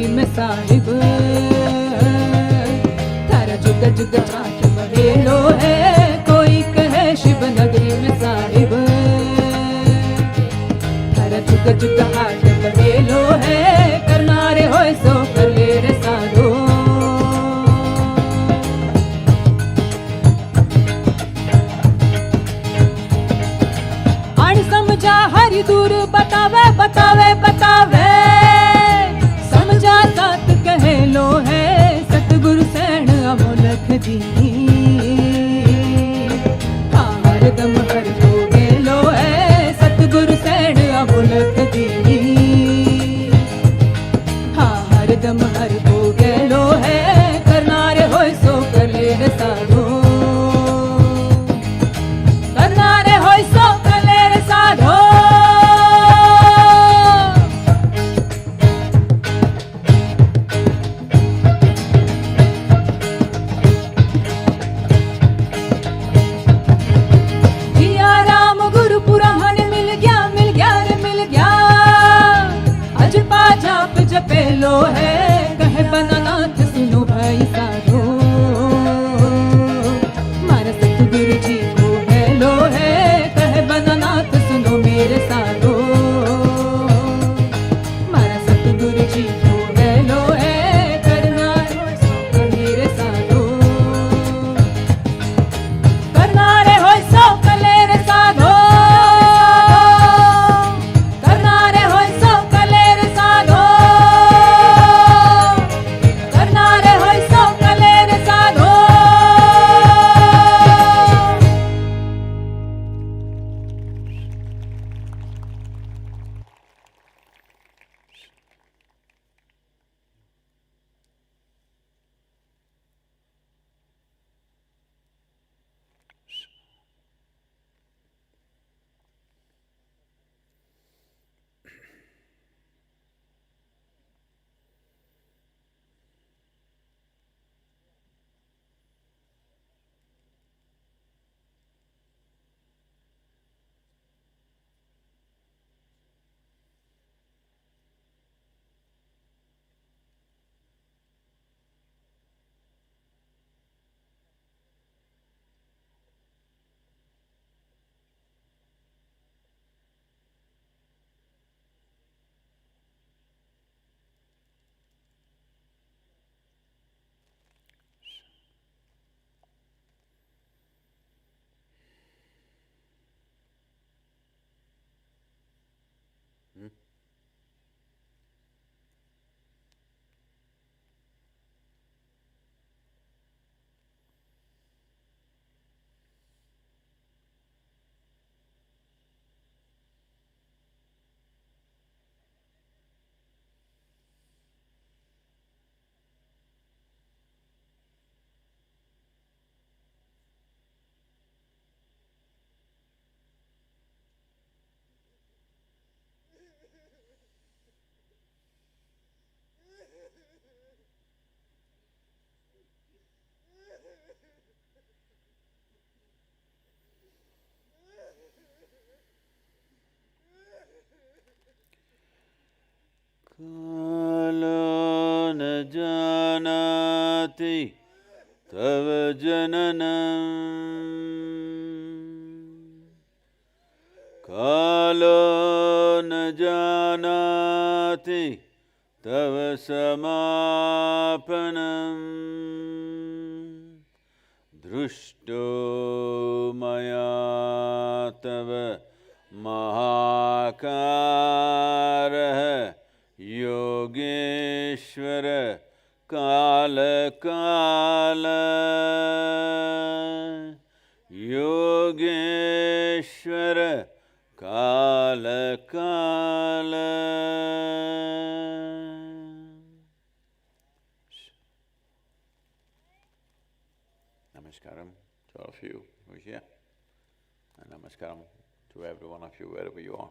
नगरी में साहिब थारा जुग जुग झांक महेलो है कोई कहे शिव नगरी में साहिब थारा जुग जुग हाथ महेलो है करना रे होए सो कर ले रे साधो समझा हरि दूर बतावे बतावे बतावे समझा साथ कहे लो है सतगुरु सैन अमोलक जी हाँ हरदम हर जोगे लो है सतगुरु सैन अमोलक जी हाँ हरदम हर जोगे लो है करना रे होए सो कर ले रे साधो करना रे होए सो कर ले रे साधो जपेलो है कहे बनानाथ सुनो भाई साधो मारा सतगुरु जी को हेलो है कहे बनानाथ सुनो मेरे साधो मारा सतगुरु जी को हेलो है करना सो मेरे साधो करना रे हो सो कले रे साधो करना रे हो सो कले रे साधो कालो न जानाति तव जननम् कालो न जानाति तव समापनम् दृष्टो मया तव महाकारः योगेश्वर काल काल योगेश्वर काल काल Namaskaram to all of you who are here, and namaskaram to every one of you wherever you are.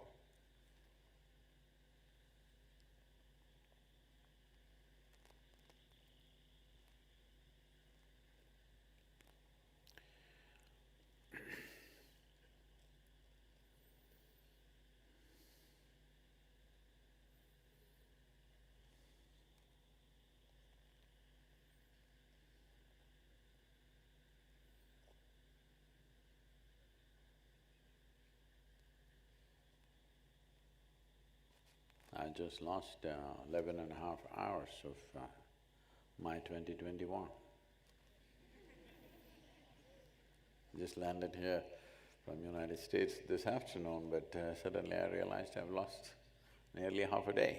I just lost 11 and a half hours of my 2021. Just landed here from United States this afternoon, but suddenly I realized I've lost nearly half a day.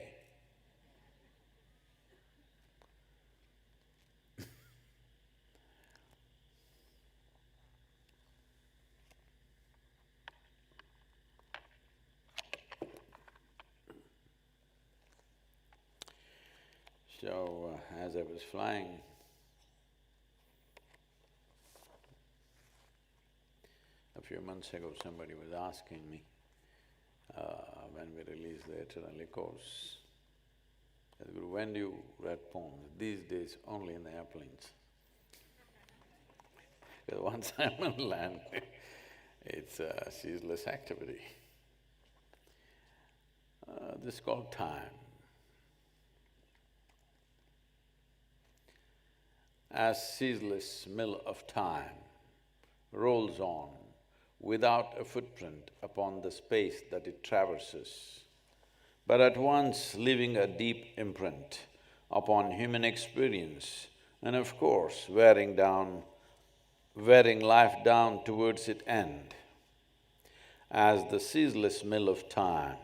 So, as I was flying, a few months ago somebody was asking me, when we released the Eternally course, Sadhguru, when do you write poems? These days only in the airplanes. Because once I'm on land, it's a ceaseless activity. This is called time. As ceaseless mill of time rolls on without a footprint upon the space that it traverses, but at once leaving a deep imprint upon human experience and of course wearing life down towards its end. As the ceaseless mill of time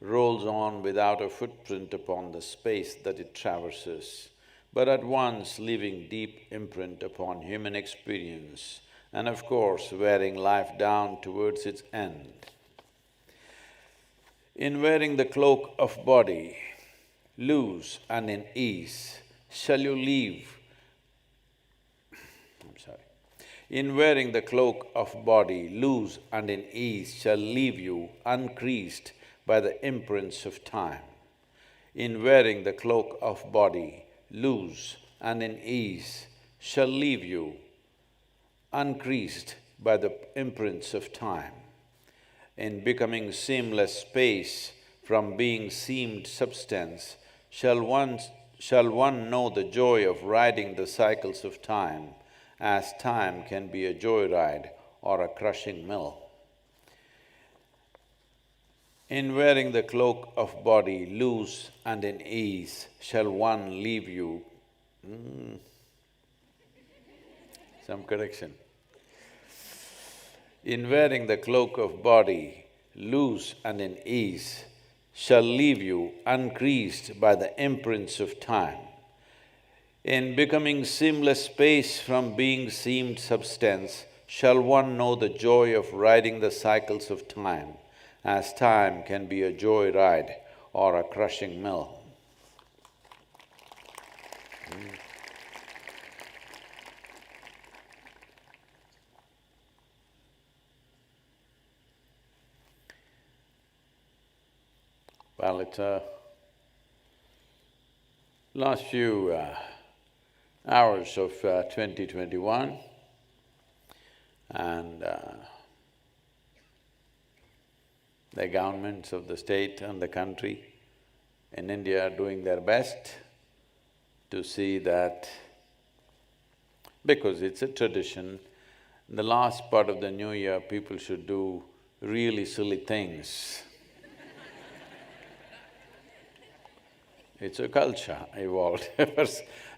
rolls on without a footprint upon the space that it traverses, but at once leaving deep imprint upon human experience and of course wearing life down towards its end. In wearing the cloak of body, loose and in ease, shall you leave… In wearing the cloak of body, loose and in ease, shall leave you uncreased by the imprints of time. In wearing the cloak of body, loose and in ease, shall leave you uncreased by the imprints of time. In becoming seamless space from being seamed substance, shall one know the joy of riding the cycles of time, as time can be a joyride or a crushing mill. In wearing the cloak of body, loose and in ease, shall one leave you… Some correction. In wearing the cloak of body, loose and in ease, shall leave you uncreased by the imprints of time. In becoming seamless space from being seamed substance, shall one know the joy of riding the cycles of time, as time can be a joyride or a crushing mill. Well, it's last few hours of 2021 and the governments of the state and the country in India are doing their best to see that, because it's a tradition, in the last part of the new year, people should do really silly things. It's a culture evolved over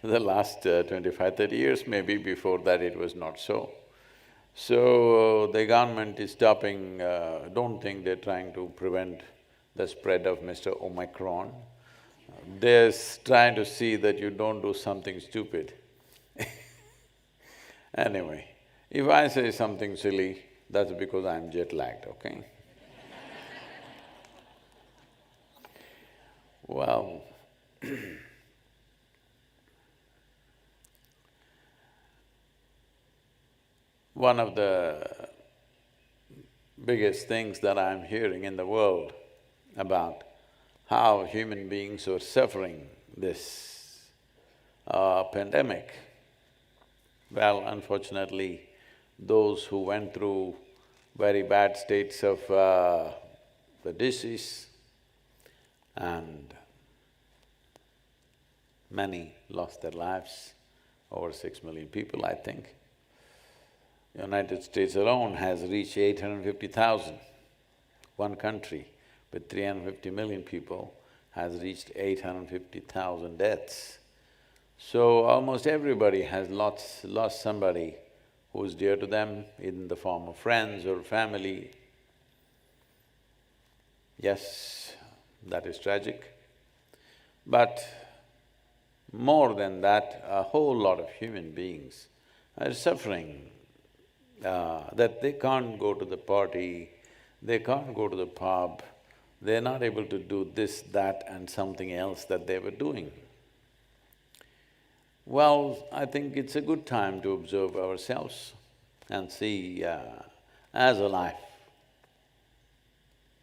the last 25–30 years, maybe before that it was not so. So, the government is stopping… don't think they're trying to prevent the spread of Mr. Omicron. They're trying to see that you don't do something stupid. Anyway, if I say something silly, that's because I'm jet-lagged, okay? Well, one of the biggest things that I'm hearing in the world about how human beings are suffering this pandemic, well, unfortunately, those who went through very bad states of the disease and many lost their lives, over 6 million people, I think. United States alone has reached 850,000. One country with 350 million people has reached 850,000 deaths. So almost everybody has lost somebody who's dear to them in the form of friends or family. Yes, that is tragic. But more than that, a whole lot of human beings are suffering, that they can't go to the party, they can't go to the pub, they're not able to do this, that and something else that they were doing. Well, I think it's a good time to observe ourselves and see as a life,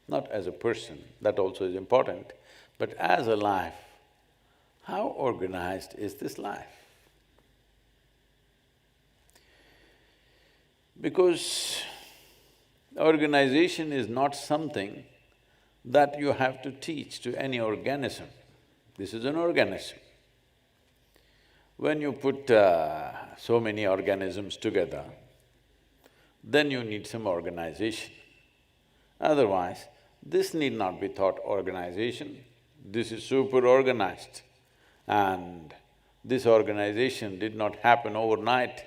not as a person, that also is important, but as a life, how organized is this life? Because organization is not something that you have to teach to any organism. This is an organism. When you put so many organisms together, then you need some organization. Otherwise, this need not be taught organization, this is super organized. And this organization did not happen overnight.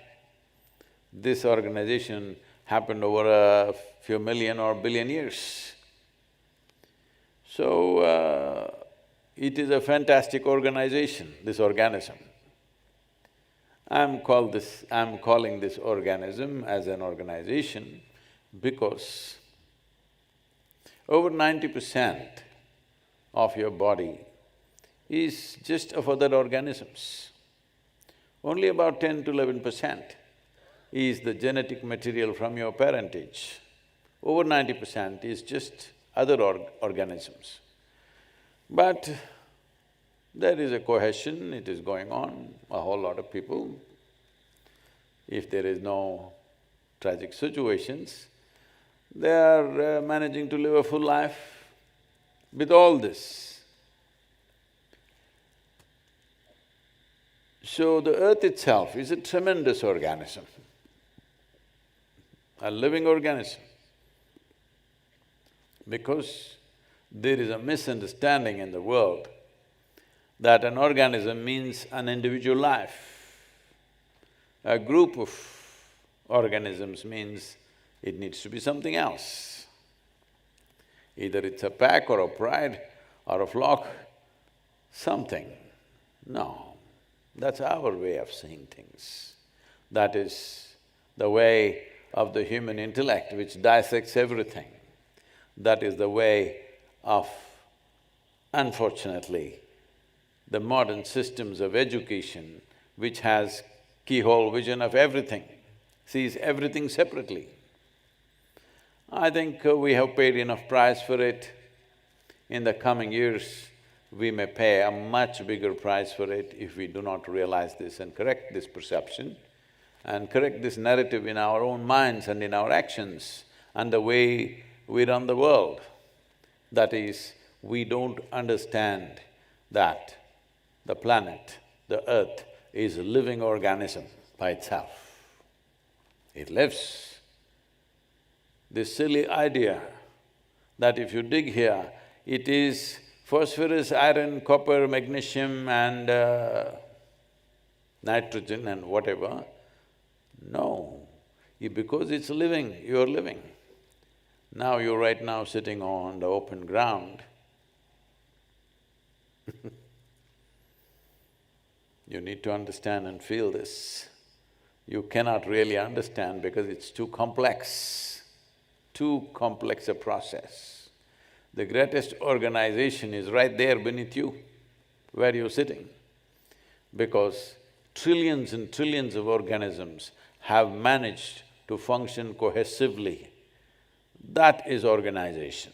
This organization happened over a few million or billion years. So, it is a fantastic organization, this organism. I'm calling this organism as an organization because over 90% of your body is just of other organisms. Only about 10 to 11% is the genetic material from your parentage. Over 90% is just other organisms. But there is a cohesion, it is going on, a whole lot of people. If there is no tragic situations, they are managing to live a full life with all this. So the earth itself is a tremendous organism, a living organism. Because there is a misunderstanding in the world that an organism means an individual life. A group of organisms means it needs to be something else. Either it's a pack or a pride or a flock, something. No, that's our way of seeing things. That is the way of the human intellect which dissects everything. That is the way of, unfortunately, the modern systems of education which has keyhole vision of everything, sees everything separately. I think we have paid enough price for it. In the coming years, we may pay a much bigger price for it if we do not realize this and correct this perception and correct this narrative in our own minds and in our actions and the way we run the world. That is, we don't understand that the planet, the earth, is a living organism by itself. It lives. This silly idea that if you dig here, it is phosphorus, iron, copper, magnesium and nitrogen and whatever. No, because it's living, you're living. Now you're right now sitting on the open ground. You need to understand and feel this. You cannot really understand because it's too complex a process. The greatest organization is right there beneath you, where you're sitting, because trillions and trillions of organisms have managed to function cohesively. That is organization.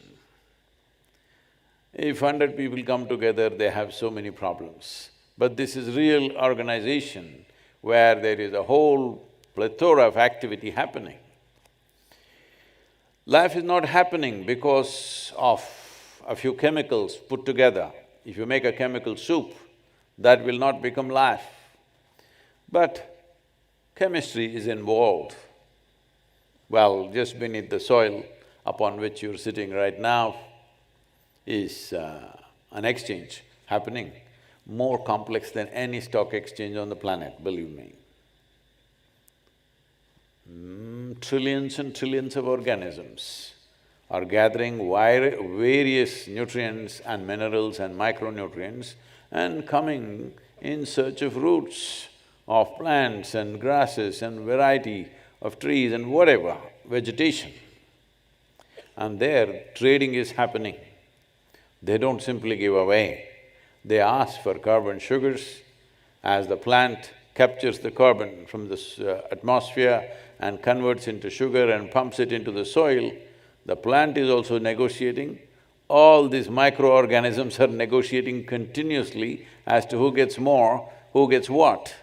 If 100 people come together, they have so many problems. But this is real organization where there is a whole plethora of activity happening. Life is not happening because of a few chemicals put together. If you make a chemical soup, that will not become life. But chemistry is involved. Well, just beneath the soil upon which you're sitting right now is an exchange happening, more complex than any stock exchange on the planet, believe me. Trillions and trillions of organisms are gathering various nutrients and minerals and micronutrients and coming in search of roots of plants and grasses and variety of trees and whatever, vegetation. And there, trading is happening. They don't simply give away, they ask for carbon sugars. As the plant captures the carbon from the atmosphere and converts into sugar and pumps it into the soil, the plant is also negotiating. All these microorganisms are negotiating continuously as to who gets more, who gets what.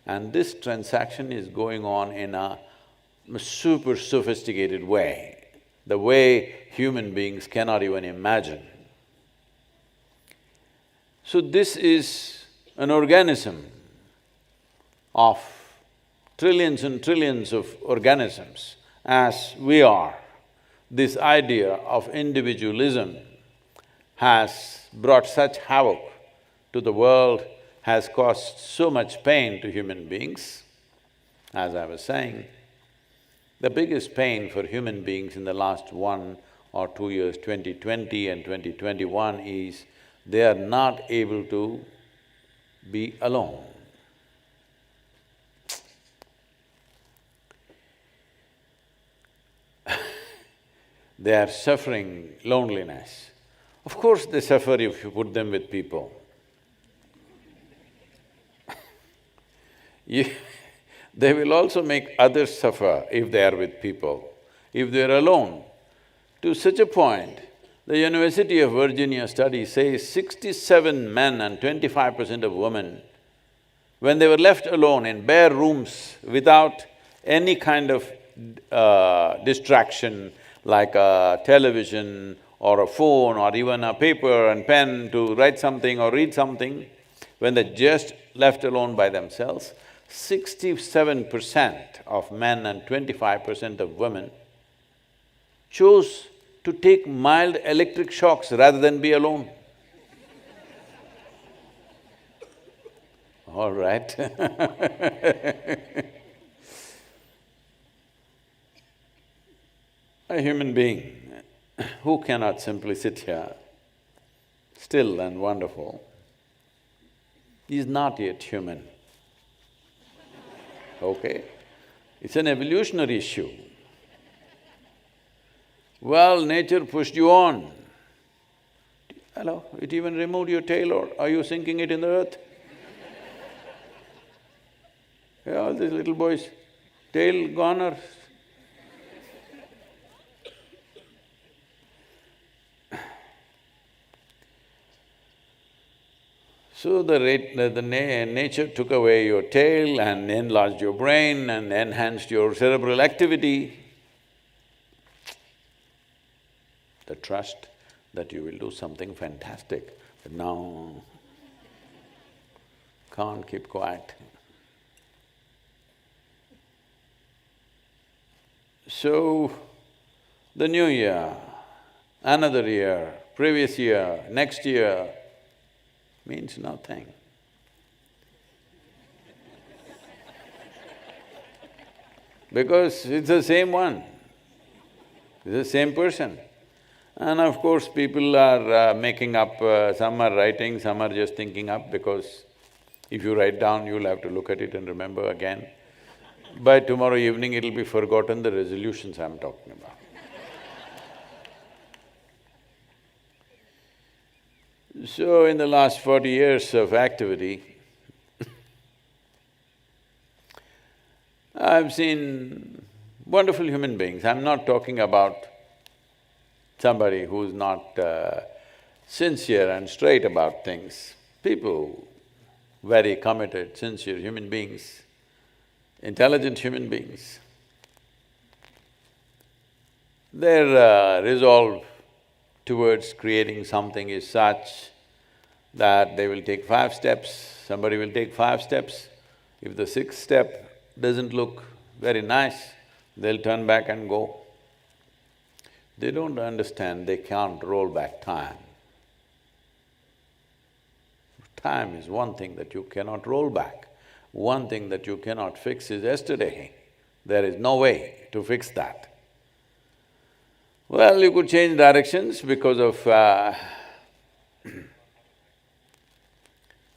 And this transaction is going on in a super sophisticated way, the way human beings cannot even imagine. So this is an organism of trillions and trillions of organisms as we are. This idea of individualism has brought such havoc to the world, has caused so much pain to human beings. As I was saying, the biggest pain for human beings in the last 1 or 2 years, 2020 and 2021, is they are not able to be alone. They are suffering loneliness. Of course they suffer if you put them with people. They will also make others suffer if they are with people, if they are alone. To such a point, the University of Virginia study says 67 men and 25% of women, when they were left alone in bare rooms without any kind of distraction like a television or a phone or even a paper and pen to write something or read something, when they're just left alone by themselves, 67% of men and 25% of women chose to take mild electric shocks rather than be alone. All right A human being who cannot simply sit here, still and wonderful, is not yet human, okay? It's an evolutionary issue. Well, nature pushed you on. Hello, it even removed your tail, or are you sinking it in the earth? Yeah, all these little boys, tail gone or… So nature took away your tail and enlarged your brain and enhanced your cerebral activity. The trust that you will do something fantastic, but now can't keep quiet. So, the new year, another year, previous year, next year means nothing. Because it's the same one, it's the same person. And of course, people are making up, some are writing, some are just thinking up, because if you write down, you'll have to look at it and remember again. By tomorrow evening, it'll be forgotten the resolutions I'm talking about. So, in the last 40 years of activity, I've seen wonderful human beings. I'm not talking about somebody who's not sincere and straight about things. People, very committed, sincere human beings, intelligent human beings. Their resolve towards creating something is such that they will take 5 steps, somebody will take 5 steps. If the 6th step doesn't look very nice, they'll turn back and go. They don't understand they can't roll back time. Time is one thing that you cannot roll back. One thing that you cannot fix is yesterday. There is no way to fix that. Well, you could change directions because of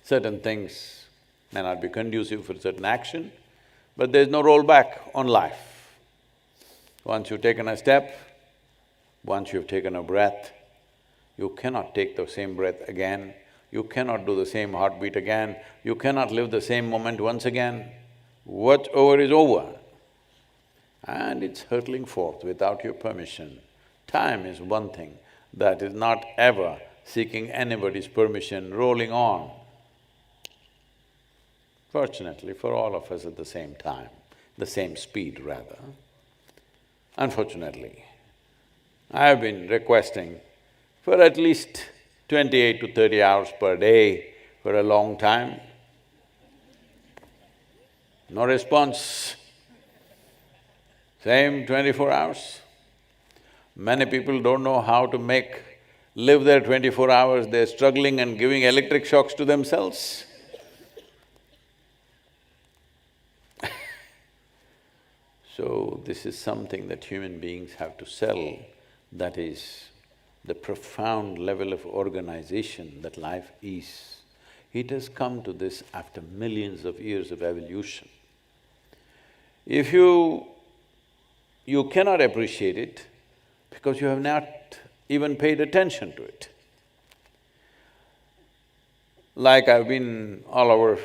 certain things may not be conducive for certain action, but there's no rollback on life. Once you've taken a step, once you've taken a breath, you cannot take the same breath again, you cannot do the same heartbeat again, you cannot live the same moment once again. What's over is over. And it's hurtling forth without your permission. Time is one thing that is not ever seeking anybody's permission, rolling on. Fortunately for all of us at the same time, the same speed rather. Unfortunately, I have been requesting for at least 28 to 30 hours per day for a long time. No response. Same 24 hours. Many people don't know how to live their 24 hours, they're struggling and giving electric shocks to themselves. So, this is something that human beings have to sell, that is the profound level of organization that life is. It has come to this after millions of years of evolution. If you cannot appreciate it because you have not even paid attention to it. Like I've been all over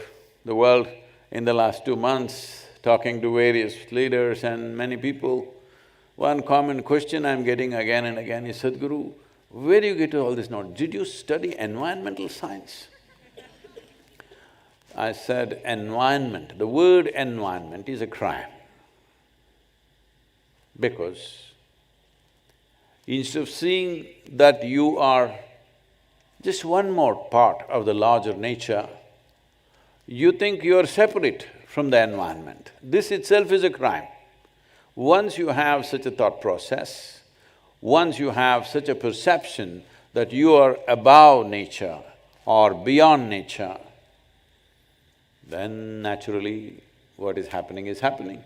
the world in the last 2 months, talking to various leaders and many people, one common question I'm getting again and again is, Sadhguru, where do you get all this knowledge? Did you study environmental science? I said, environment, the word environment is a crime. Because instead of seeing that you are just one more part of the larger nature, you think you are separate from the environment. This itself is a crime. Once you have such a thought process, once you have such a perception that you are above nature or beyond nature, then naturally what is happening is happening.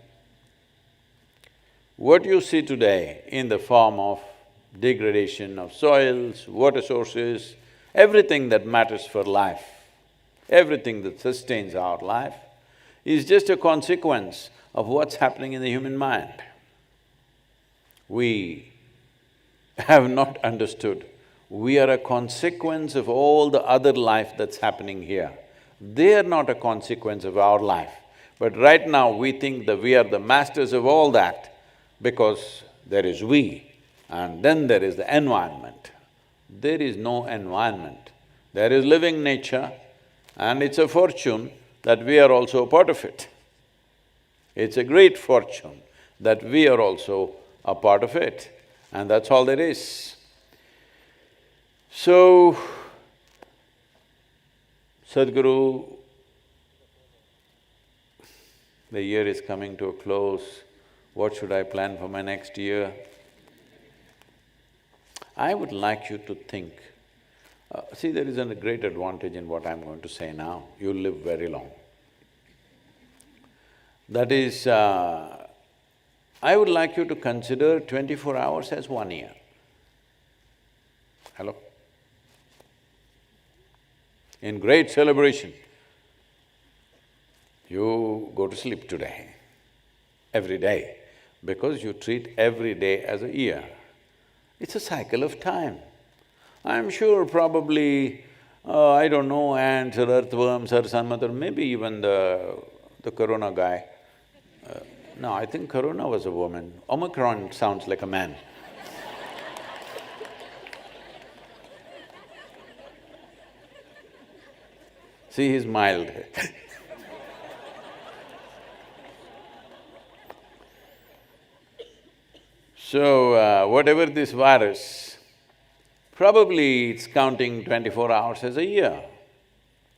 What you see today in the form of degradation of soils, water sources, everything that matters for life, everything that sustains our life, is just a consequence of what's happening in the human mind. We have not understood, we are a consequence of all the other life that's happening here. They are not a consequence of our life. But right now we think that we are the masters of all that because there is we and then there is the environment. There is no environment. There is living nature and it's a fortune that we are also a part of it. It's a great fortune that we are also a part of it, and that's all there is. So, Sadhguru, the year is coming to a close, what should I plan for my next year? I would like you to think, see, there is a great advantage in what I'm going to say now, you'll live very long. That is, I would like you to consider 24 hours as 1 year. Hello? In great celebration, you go to sleep today, every day, because you treat every day as a year. It's a cycle of time. I'm sure probably, I don't know, ants or earthworms or some other, maybe even the corona guy. No, I think corona was a woman. Omicron sounds like a man. See, he's mild. So, whatever this virus, probably it's counting 24 hours as a year.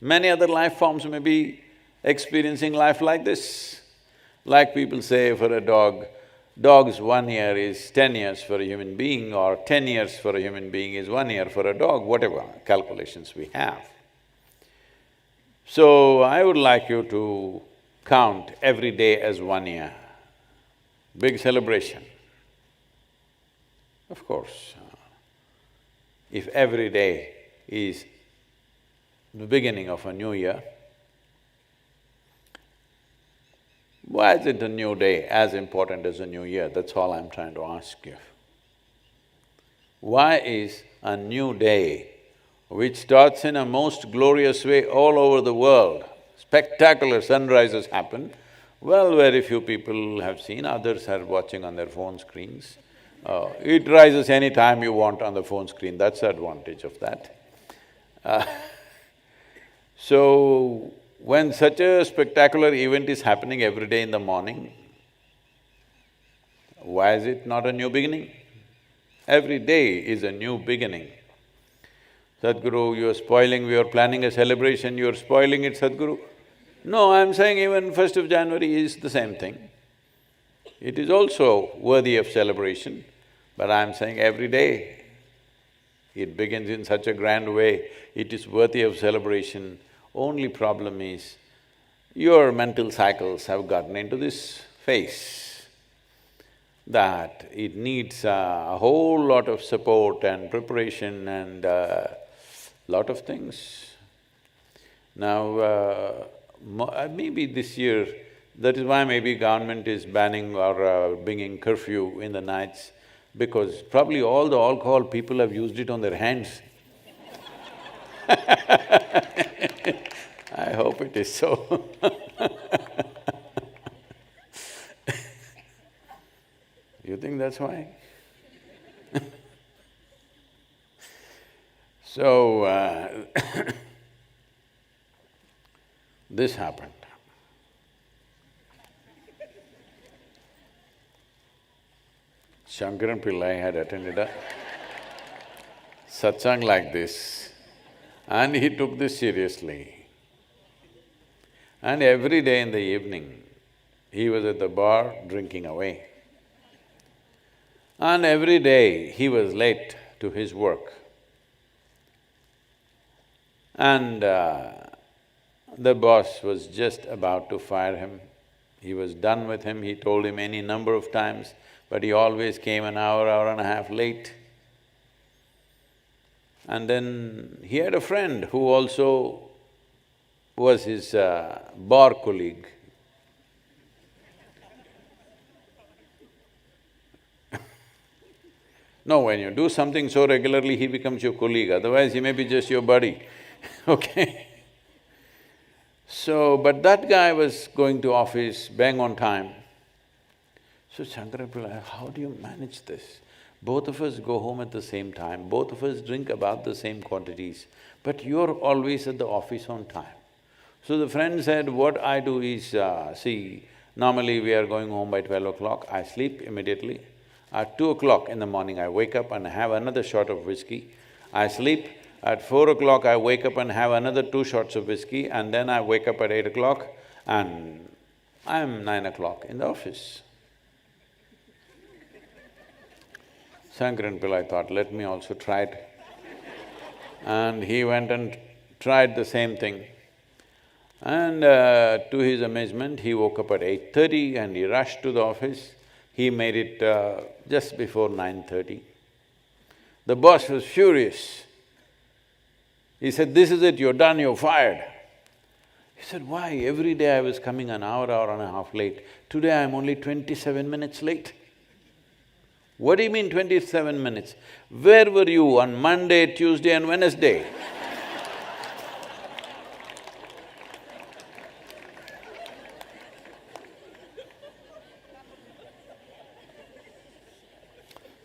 Many other life forms may be experiencing life like this. Like people say for a dog's 1 year is 10 years for a human being, or 10 years for a human being is 1 year for a dog, whatever calculations we have. So, I would like you to count every day as 1 year. Big celebration. Of course, if every day is the beginning of a new year, why is it a new day as important as a new year? That's all I'm trying to ask you. Why is a new day, which starts in a most glorious way all over the world, spectacular sunrises happen, well, very few people have seen, others are watching on their phone screens. It rises any time you want on the phone screen, that's the advantage of that. So, when such a spectacular event is happening every day in the morning, why is it not a new beginning? Every day is a new beginning. Sadhguru, you're spoiling, we are planning a celebration, you're spoiling it, Sadhguru. No, I'm saying even 1st of January is the same thing. It is also worthy of celebration, but I'm saying every day it begins in such a grand way, it is worthy of celebration. Only problem is, your mental cycles have gotten into this phase that it needs a whole lot of support and preparation and lot of things. Now, maybe this year, that is why maybe government is banning or bringing curfew in the nights, because probably all the alcohol people have used it on their hands. I hope it is so. You think that's why? So, this happened. Shankaran Pillai had attended a satsang like this, and he took this seriously. And every day in the evening, he was at the bar drinking away. And every day he was late to his work. And the boss was just about to fire him. He was done with him, he told him any number of times, but he always came an hour and a half late. And then he had a friend who also was his bar colleague. No, when you do something so regularly, he becomes your colleague, otherwise he may be just your buddy, okay? So, but that guy was going to office, bang on time. So Shankara Pillai, how do you manage this? Both of us go home at the same time, both of us drink about the same quantities, but you're always at the office on time. So the friend said, what I do is, see, normally we are going home by 12 o'clock, I sleep immediately. At 2 o'clock in the morning, I wake up and have another shot of whiskey. I sleep. At 4 o'clock, I wake up and have another 2 shots of whiskey, and then I wake up at 8 o'clock and I'm 9 o'clock in the office. Shankaran Pillai thought, let me also try it. And he went and tried the same thing. And to his amazement, he woke up at 8:30 and he rushed to the office. He made it just before 9:30. The boss was furious. He said, this is it, you're done, you're fired. He said, why? Every day I was coming an hour and a half late. Today I'm only 27 minutes late. What do you mean 27 minutes? Where were you on Monday, Tuesday and Wednesday?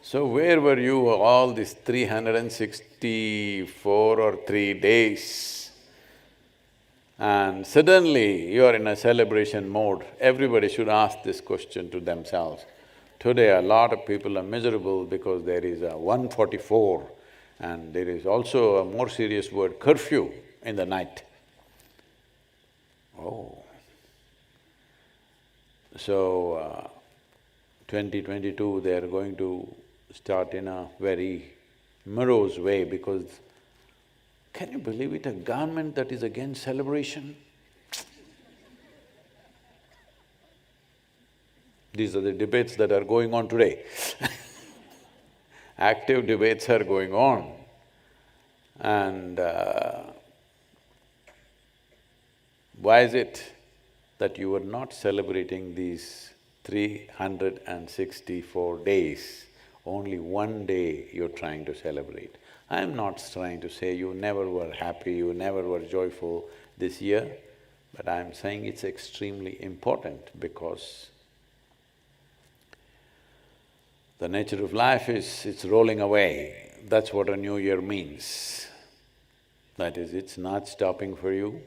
So where were you all these 364 or 3 days? And suddenly you are in a celebration mode. Everybody should ask this question to themselves. Today a lot of people are miserable because there is a 144 and there is also a more serious word, curfew in the night. Oh. So, 2022 they are going to start in a very morose way because Can you believe it, a government that is against celebration? These are the debates that are going on today. Active debates are going on. And why is it that you are not celebrating these 364 days? Only one day you're trying to celebrate. I'm not trying to say you never were happy, you never were joyful this year, but I'm saying it's extremely important because the nature of life is, it's rolling away. That's what a new year means. That is, it's not stopping for you.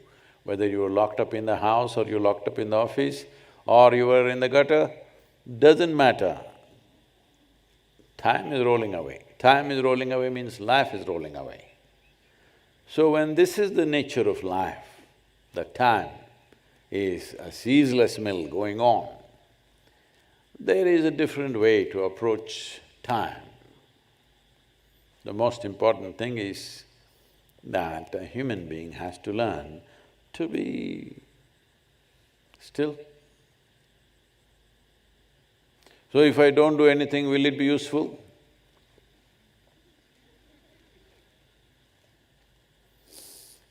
Whether you were locked up in the house or you're locked up in the office or you were in the gutter, doesn't matter. Time is rolling away. Time is rolling away means life is rolling away. So when this is the nature of life, that time is a ceaseless mill going on, there is a different way to approach time. The most important thing is that a human being has to learn to be still. So if I don't do anything, will it be useful?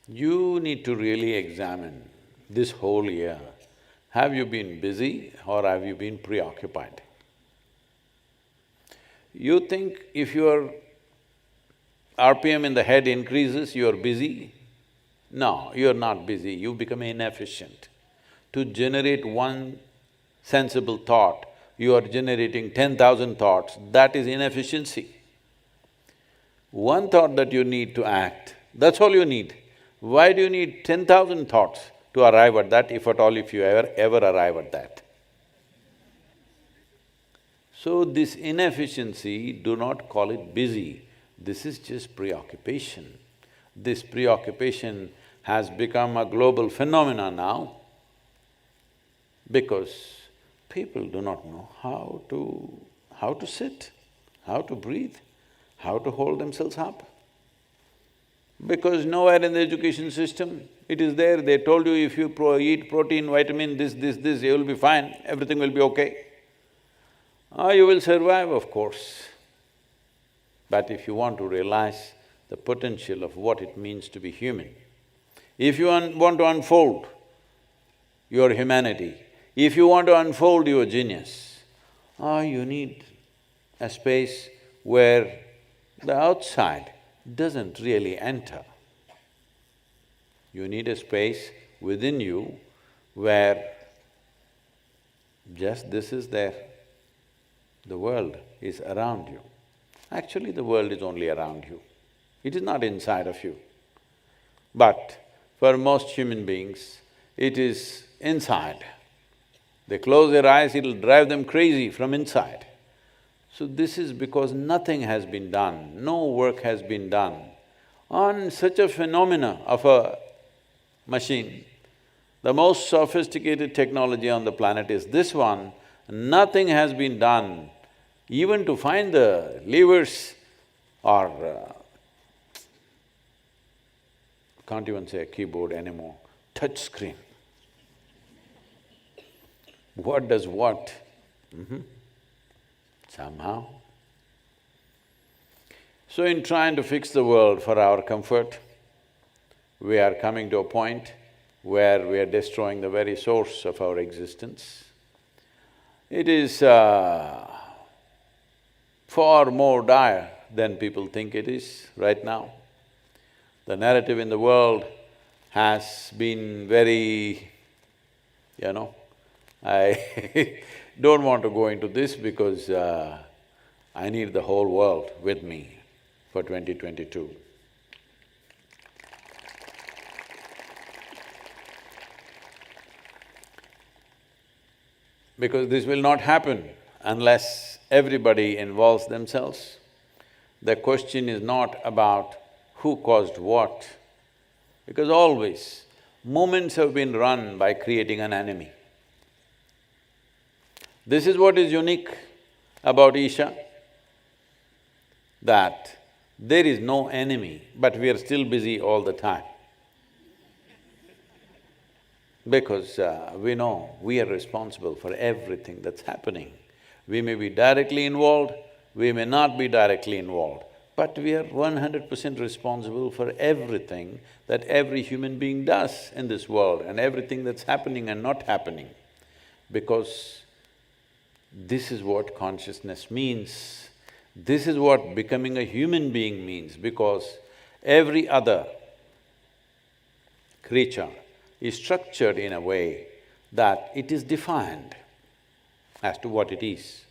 You need to really examine this whole year. Have you been busy or have you been preoccupied? You think if your RPM in the head increases, you're busy? No, you're not busy, you become inefficient. To generate one sensible thought, you are generating 10,000 thoughts, that is inefficiency. One thought that you need to act, that's all you need. Why do you need 10,000 thoughts to arrive at that, if at all, if you ever arrive at that? So this inefficiency, do not call it busy, this is just preoccupation. This preoccupation has become a global phenomenon now because people do not know how to sit, how to breathe, how to hold themselves up. Because nowhere in the education system it is there, they told you if you eat protein, vitamin, this, you will be fine, everything will be okay. You will survive, of course. But if you want to realize the potential of what it means to be human, if you want to unfold your humanity, if you want to unfold your genius, you need a space where the outside doesn't really enter. You need a space within you where just this is there. The world is around you. Actually, the world is only around you. It is not inside of you. But for most human beings, it is inside. They close their eyes, it'll drive them crazy from inside. So this is because nothing has been done, no work has been done on such a phenomena of a machine. The most sophisticated technology on the planet is this one, nothing has been done even to find the levers or can't even say a keyboard anymore, touch screen. What does what? Somehow. So in trying to fix the world for our comfort, we are coming to a point where we are destroying the very source of our existence. It is far more dire than people think it is right now. The narrative in the world has been very, I don't want to go into this because I need the whole world with me for 2022. Because this will not happen unless everybody involves themselves. The question is not about who caused what, because always movements have been run by creating an enemy. This is what is unique about Isha, that There is no enemy, but we are still busy all the time. Because we know we are responsible for everything that's happening. We may be directly involved, we may not be directly involved, but we are 100% responsible for everything that every human being does in this world and everything that's happening and not happening. Because this is what consciousness means. This is what becoming a human being means, because every other creature is structured in a way that it is defined as to what it is.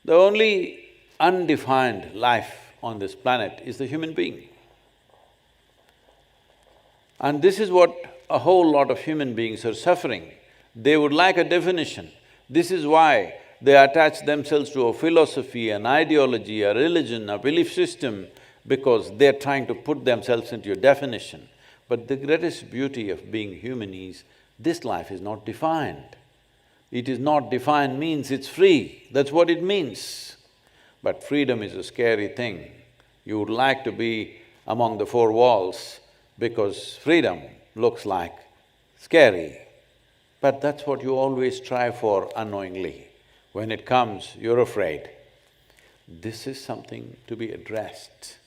The only undefined life on this planet is the human being. And this is what a whole lot of human beings are suffering. They would like a definition. This is why they attach themselves to a philosophy, an ideology, a religion, a belief system, because they're trying to put themselves into a definition. But the greatest beauty of being human is, this life is not defined. It is not defined means it's free, that's what it means. But freedom is a scary thing. You would like to be among the four walls because freedom looks like scary. But that's what you always strive for unknowingly. When it comes, you're afraid. This is something to be addressed.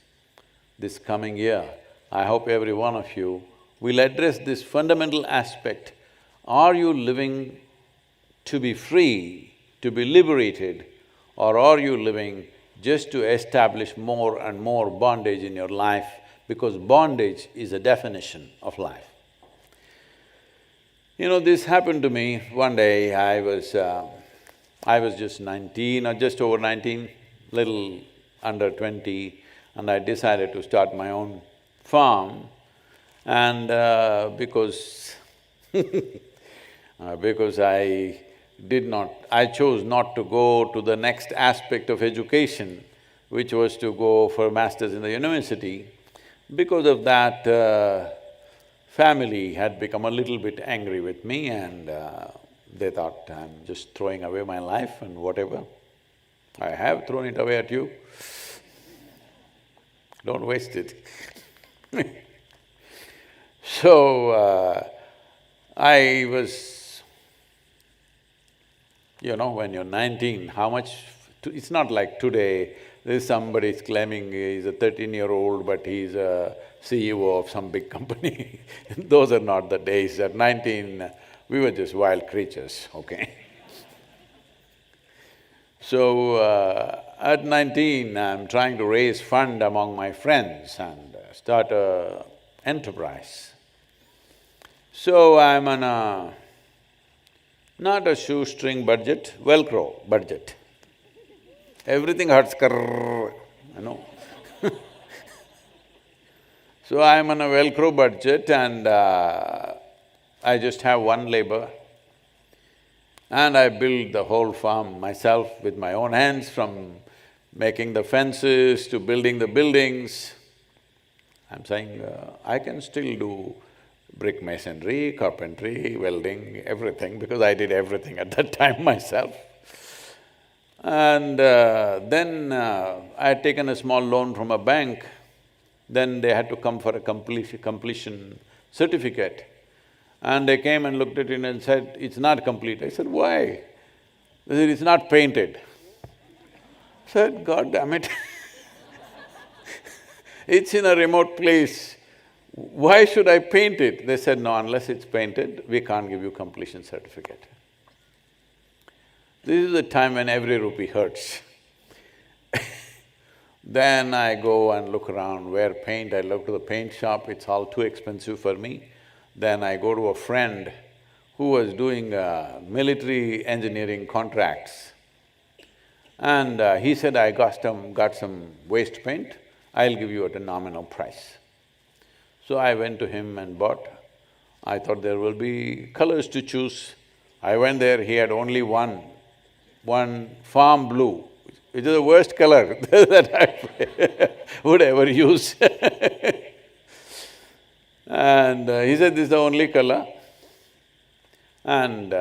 This coming year, I hope every one of you will address this fundamental aspect. Are you living to be free, to be liberated, or are you living just to establish more and more bondage in your life? Because bondage is a definition of life. You know, this happened to me one day. I was just 19 or just over 19, little under 20, and I decided to start my own farm. And because I chose not to go to the next aspect of education, which was to go for masters in the university. Because of that, family had become a little bit angry with me, and they thought I'm just throwing away my life and whatever. I have thrown it away at you. Don't waste it. So, I was… You know, when you're 19, how much… It's not like today, there's somebody's claiming he's a 13-year-old, but he's a CEO of some big company. Those are not the days. At 19, we were just wild creatures, okay? So, at 19, I'm trying to raise fund among my friends and start a enterprise. So, I'm on a… not a shoestring budget, Velcro budget. Everything hurts, you know. So I'm on a Velcro budget, and I just have one labor, and I build the whole farm myself with my own hands, from making the fences to building the buildings. I'm saying, I can still do brick masonry, carpentry, welding, everything, because I did everything at that time myself. And then I had taken a small loan from a bank. Then they had to come for a completion certificate. And they came and looked at it and said, it's not complete. I said, why? They said, it's not painted. I said, God damn it. It's in a remote place. Why should I paint it? They said, no, unless it's painted, we can't give you completion certificate. This is the time when every rupee hurts. Then I go and look around where paint, I look to the paint shop, it's all too expensive for me. Then I go to a friend who was doing military engineering contracts. And he said, I got some waste paint, I'll give you at a nominal price. So I went to him and bought. I thought there will be colors to choose. I went there, he had only one farm blue, which is the worst color that I would ever use. And he said, this is the only color. And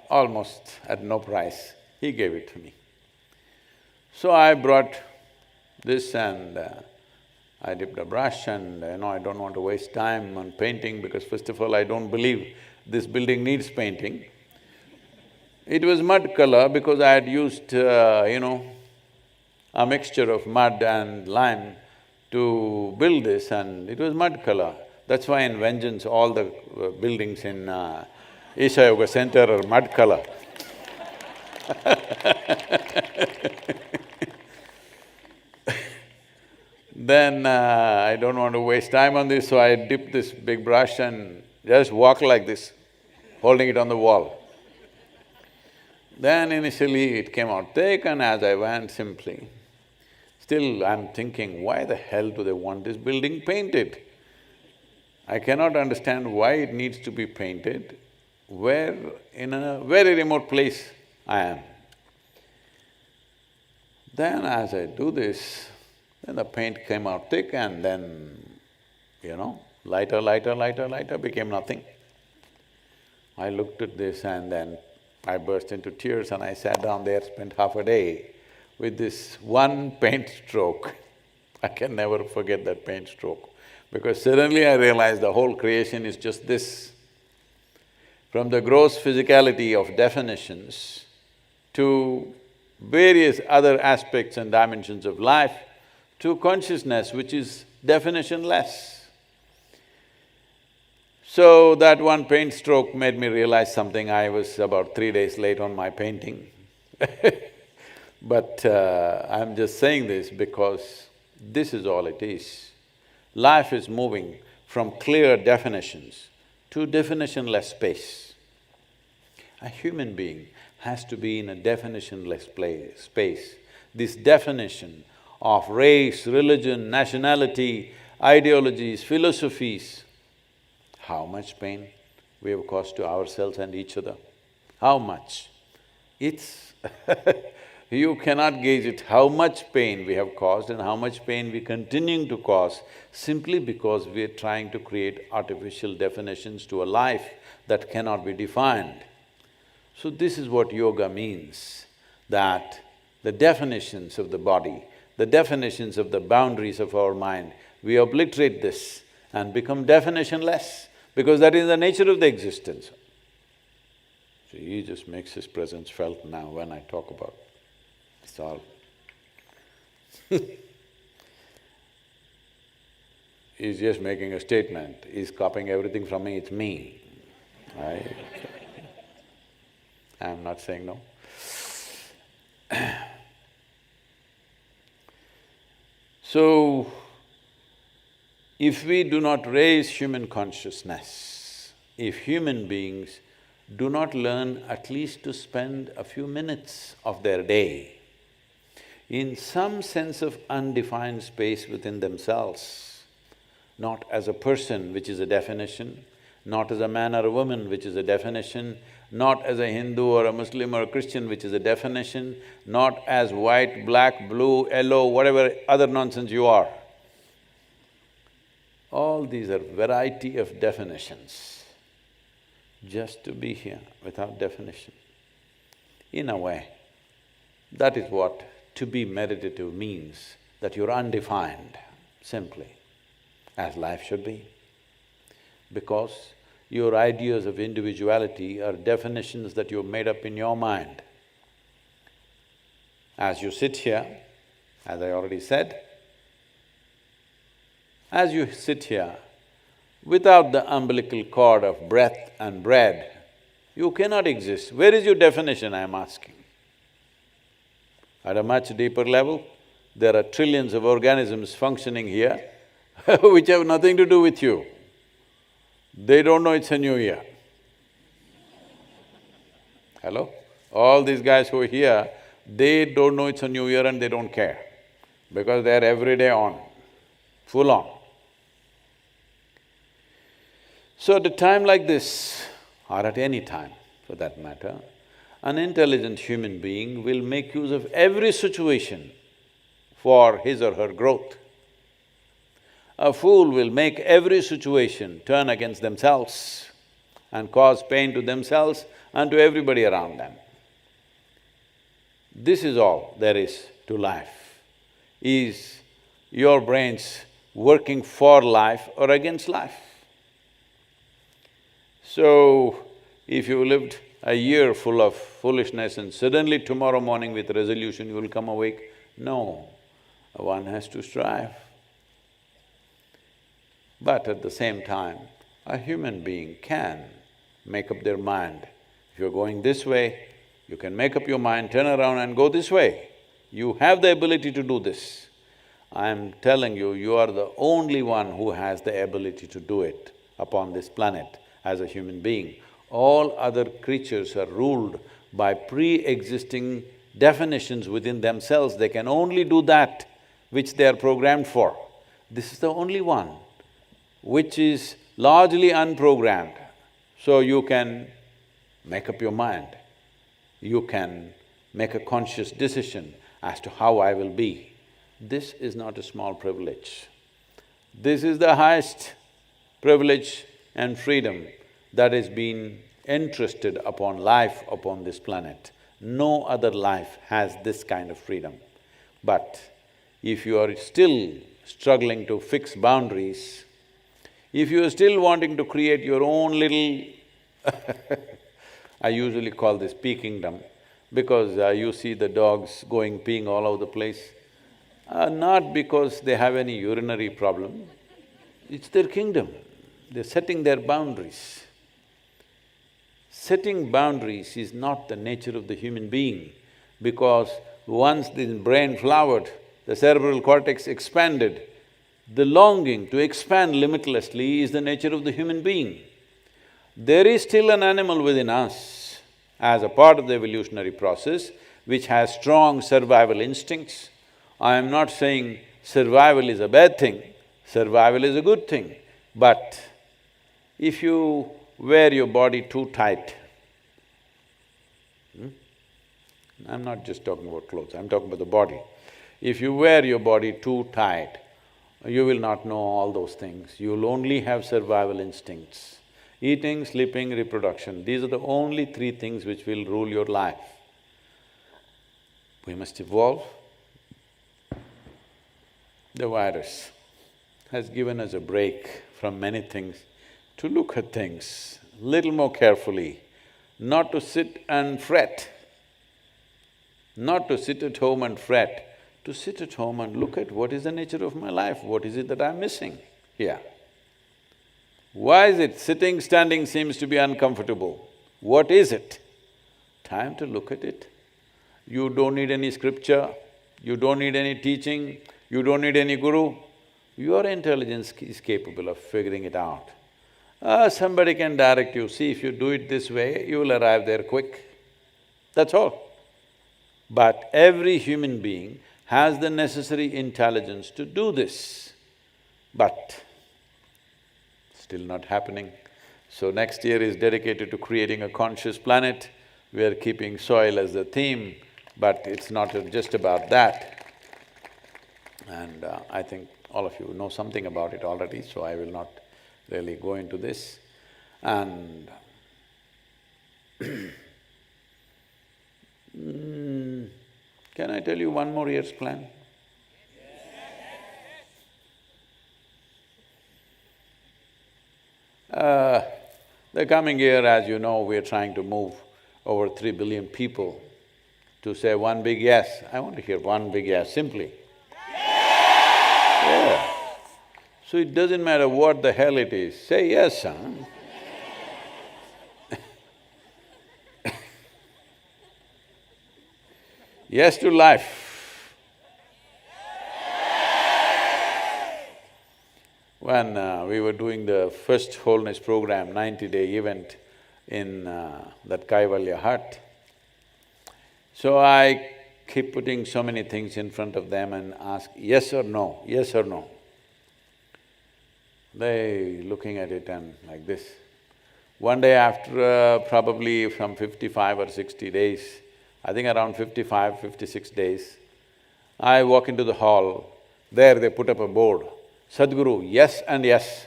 almost at no price, he gave it to me. So I brought this, and I dipped a brush and I don't want to waste time on painting because first of all, I don't believe this building needs painting. It was mud color because I had used, a mixture of mud and lime to build this, and it was mud color. That's why in Vengeance, all the buildings in Isha Yoga Center are mud color. Then I don't want to waste time on this, so I dipped this big brush and just walk like this, holding it on the wall. Then initially it came out thick, and as I went simply, still I'm thinking, why the hell do they want this building painted? I cannot understand why it needs to be painted, where in a very remote place I am. Then as I do this, then the paint came out thick and then, lighter, lighter, lighter, lighter, became nothing. I looked at this and then I burst into tears and I sat down there, spent half a day with this one paint stroke. I can never forget that paint stroke, because suddenly I realized the whole creation is just this. From the gross physicality of definitions to various other aspects and dimensions of life, to consciousness which is definitionless. So that one paint stroke made me realize something. I was about 3 days late on my painting but I'm just saying this because this is all it is. Life is moving from clear definitions to definitionless space. A human being has to be in a definitionless space. This definition of race, religion, nationality, ideologies, philosophies, how much pain we have caused to ourselves and each other. How much? It's you cannot gauge it, how much pain we have caused and how much pain we continuing to cause simply because we are trying to create artificial definitions to a life that cannot be defined. So this is what yoga means, that the definitions of the body, the definitions of the boundaries of our mind, we obliterate this and become definitionless, because that is the nature of the existence. So he just makes his presence felt now when I talk about it. It's all he's just making a statement, he's copying everything from me, it's me. I'm not saying no. So, if we do not raise human consciousness, if human beings do not learn at least to spend a few minutes of their day in some sense of undefined space within themselves, not as a person, which is a definition, not as a man or a woman, which is a definition, not as a Hindu or a Muslim or a Christian, which is a definition, not as white, black, blue, yellow, whatever other nonsense you are. All these are variety of definitions. Just to be here without definition. In a way, that is what to be meditative means, that you're undefined, simply, as life should be. Because your ideas of individuality are definitions that you've made up in your mind. As you sit here, as I already said, as you sit here, without the umbilical cord of breath and bread, you cannot exist. Where is your definition, I'm asking? At a much deeper level, there are trillions of organisms functioning here which have nothing to do with you. They don't know it's a new year. Hello? All these guys who are here, they don't know it's a new year and they don't care, because they're every day on, full on. So at a time like this, or at any time for that matter, an intelligent human being will make use of every situation for his or her growth. A fool will make every situation turn against themselves and cause pain to themselves and to everybody around them. This is all there is to life, is your brains working for life or against life. So, if you lived a year full of foolishness and suddenly tomorrow morning with resolution you will come awake, no, one has to strive. But at the same time, a human being can make up their mind. If you're going this way, you can make up your mind, turn around and go this way. You have the ability to do this. I'm telling you, you are the only one who has the ability to do it upon this planet as a human being. All other creatures are ruled by pre-existing definitions within themselves. They can only do that which they are programmed for. This is the only one which is largely unprogrammed. So you can make up your mind. You can make a conscious decision as to how I will be. This is not a small privilege. This is the highest privilege and freedom that has been entrusted upon life upon this planet. No other life has this kind of freedom. But if you are still struggling to fix boundaries, if you are still wanting to create your own little I usually call this pea kingdom, because you see the dogs going peeing all over the place, not because they have any urinary problem, it's their kingdom, they're setting their boundaries. Setting boundaries is not the nature of the human being, because once the brain flowered, the cerebral cortex expanded, the longing to expand limitlessly is the nature of the human being. There is still an animal within us as a part of the evolutionary process which has strong survival instincts. I am not saying survival is a bad thing, survival is a good thing, but if you wear your body too tight, I'm not just talking about clothes, I'm talking about the body. If you wear your body too tight, you will not know all those things, you'll only have survival instincts. Eating, sleeping, reproduction, these are the only three things which will rule your life. We must evolve. The virus has given us a break from many things to look at things little more carefully, not to sit and fret, not to sit at home and fret, to sit at home and look at what is the nature of my life, what is it that I'm missing here. Why is it sitting, standing seems to be uncomfortable? What is it? Time to look at it. You don't need any scripture, you don't need any teaching, you don't need any guru. Your intelligence is capable of figuring it out. Somebody can direct you, see if you do it this way, you will arrive there quick. That's all. But every human being has the necessary intelligence to do this, but still not happening. So next year is dedicated to creating a conscious planet. We are keeping soil as the theme, but it's not just about that. And I think all of you know something about it already, so I will not really go into this. And can I tell you one more year's plan? The coming year, as you know, we are trying to move over 3 billion people to say one big yes. I want to hear one big yes, simply. Yeah. So it doesn't matter what the hell it is, say yes, huh? Yes to life. When we were doing the first wholeness program, 90-day event in that Kaivalya hut, so I keep putting so many things in front of them and ask, yes or no, yes or no. They looking at it and like this. One day after probably from 55 or 60 days, I think around 55, 56 days, I walk into the hall, there they put up a board, Sadhguru, yes and yes.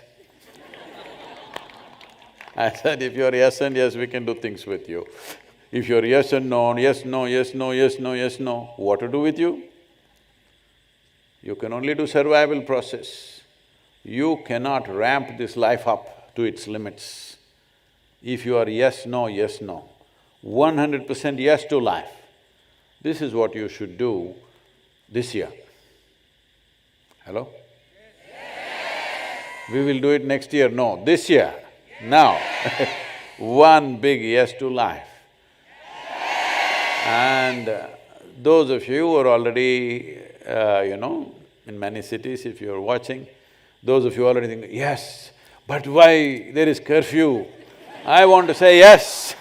I said, if you're yes and yes, we can do things with you. If you're yes and no, yes, no, yes, no, yes, no, yes, no, what to do with you? You can only do survival process. You cannot ramp this life up to its limits. If you are yes, no, 100% yes to life, this is what you should do this year. Hello? We will do it next year, no, this year, now. One big yes to life. And those of you who are already, in many cities, if you're watching, those of you already think, yes, but why there is curfew? I want to say yes.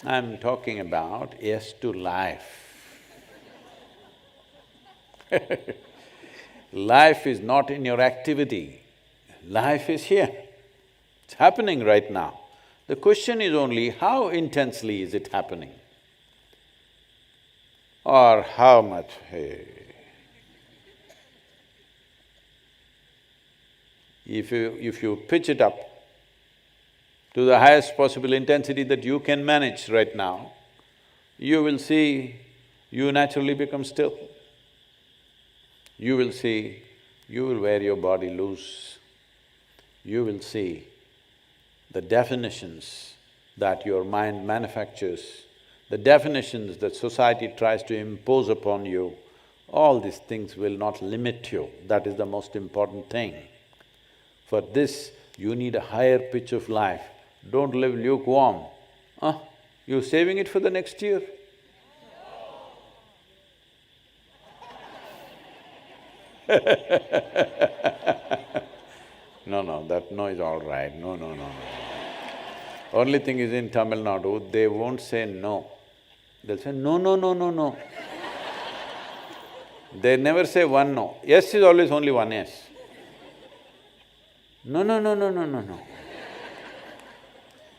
I'm talking about yes to life. Life is not in your activity, life is here. It's happening right now. The question is only how intensely is it happening? Or how much, hey. If you pitch it up to the highest possible intensity that you can manage right now, you will see you naturally become still. You will see, you will wear your body loose. You will see the definitions that your mind manufactures, the definitions that society tries to impose upon you, all these things will not limit you. That is the most important thing. For this, you need a higher pitch of life. Don't live lukewarm. You're saving it for the next year. No, that no is all right, no. Only thing is in Tamil Nadu, they won't say no. They'll say no. They never say one no. Yes is always only one yes. No.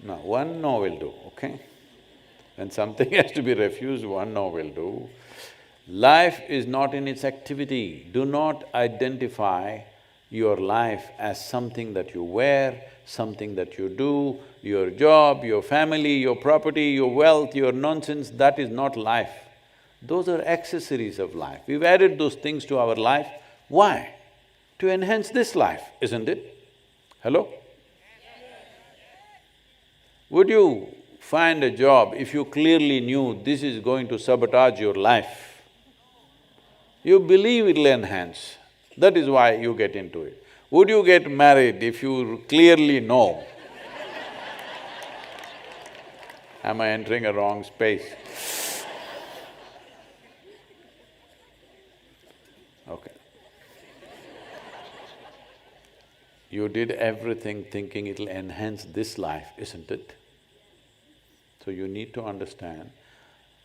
No, one no will do, okay? When something has to be refused, one no will do. Life is not in its activity. Do not identify your life as something that you wear, something that you do, your job, your family, your property, your wealth, your nonsense, that is not life. Those are accessories of life. We've added those things to our life. Why? To enhance this life, isn't it? Hello? Would you find a job if you clearly knew this is going to sabotage your life? You believe it'll enhance, that is why you get into it. Would you get married if you clearly know? Am I entering a wrong space? Okay. You did everything thinking it'll enhance this life, isn't it? So you need to understand,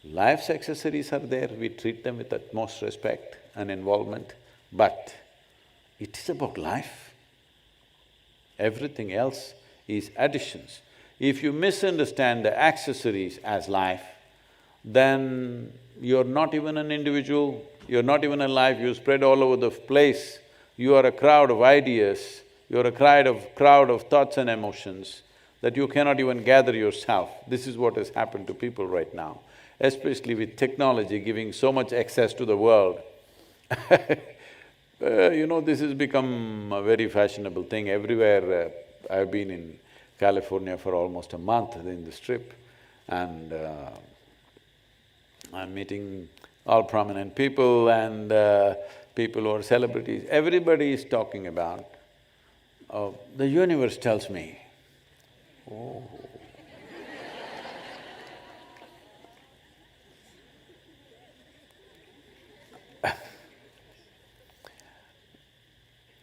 life's accessories are there, we treat them with utmost respect and involvement, but it is about life. Everything else is additions. If you misunderstand the accessories as life, then you're not even an individual, you're not even alive, you spread all over the place. You are a crowd of ideas, you're a crowd of thoughts and emotions that you cannot even gather yourself. This is what has happened to people right now, especially with technology giving so much access to the world. This has become a very fashionable thing everywhere. I've been in California for almost a month in this trip, and I'm meeting all prominent people and people who are celebrities. Everybody is talking about, the universe tells me. Oh.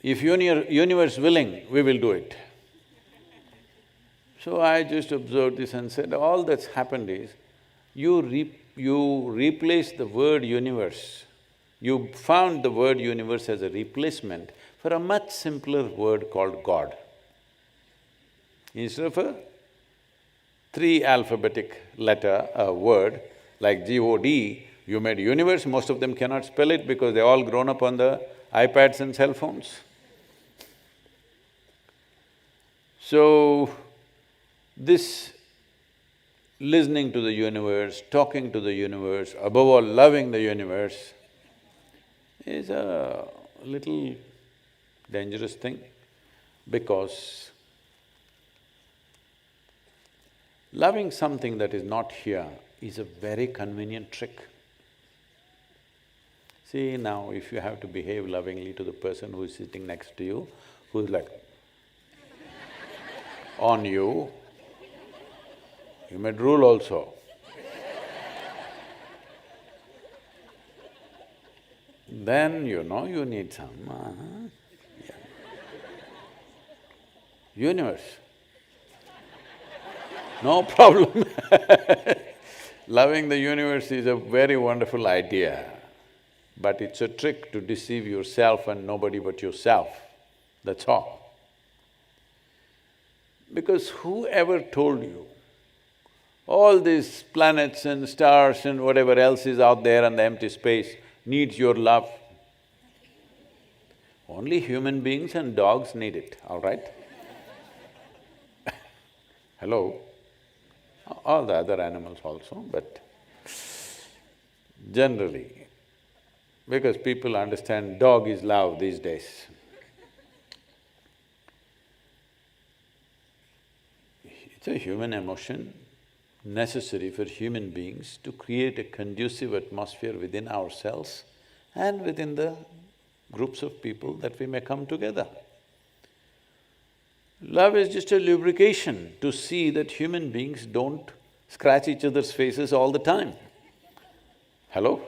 If universe willing, we will do it. So I just observed this and said, all that's happened is, you replace the word universe. You found the word universe as a replacement for a much simpler word called God. Instead of a three-alphabetic letter, word like G-O-D, you made universe. Most of them cannot spell it because they're all grown up on the iPads and cell phones. So, this listening to the universe, talking to the universe, above all loving the universe, is a little dangerous thing, because loving something that is not here is a very convenient trick. See, now if you have to behave lovingly to the person who is sitting next to you, who's like on you, you may drool also. Then you know you need some… yeah. Universe. No problem. Loving the universe is a very wonderful idea, but it's a trick to deceive yourself and nobody but yourself, that's all. Because whoever told you all these planets and stars and whatever else is out there and the empty space needs your love? Only human beings and dogs need it, all right? Hello? All the other animals also, but generally, because people understand dog is love these days. It's a human emotion necessary for human beings to create a conducive atmosphere within ourselves and within the groups of people that we may come together. Love is just a lubrication to see that human beings don't scratch each other's faces all the time. Hello?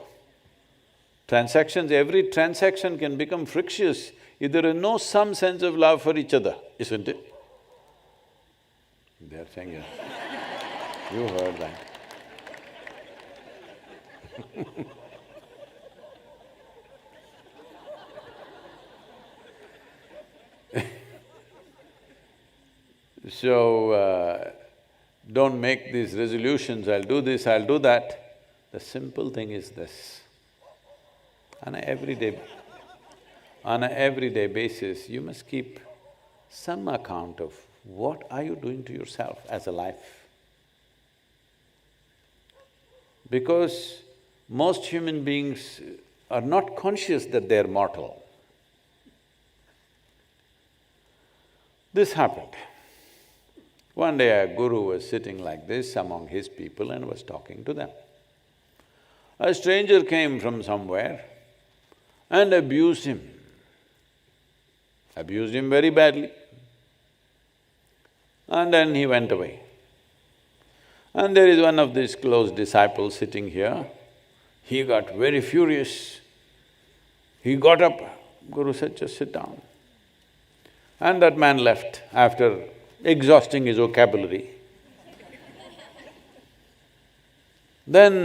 Transactions, every transaction can become frictious if there is no some sense of love for each other, isn't it? They're saying yes. You heard that. So, don't make these resolutions, I'll do this, I'll do that. The simple thing is this, on a everyday basis, you must keep some account of what are you doing to yourself as a life. Because most human beings are not conscious that they're mortal. This happened. One day a guru was sitting like this among his people and was talking to them. A stranger came from somewhere and abused him very badly. And then he went away. And there is one of these close disciples sitting here. He got very furious. He got up, Guru said, just sit down. And that man left after exhausting his vocabulary. Then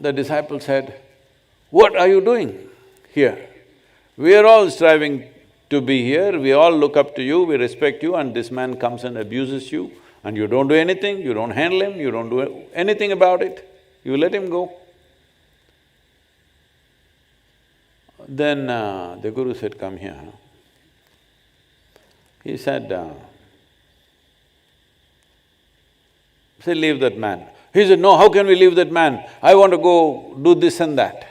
the disciple said, "What are you doing here? We are all striving to be here, we all look up to you, we respect you, and this man comes and abuses you, and you don't do anything, you don't handle him, you don't do anything about it, you let him go." Then the Guru said, "Come here." He said, "Leave that man." He said, "No, how can we leave that man? I want to go do this and that."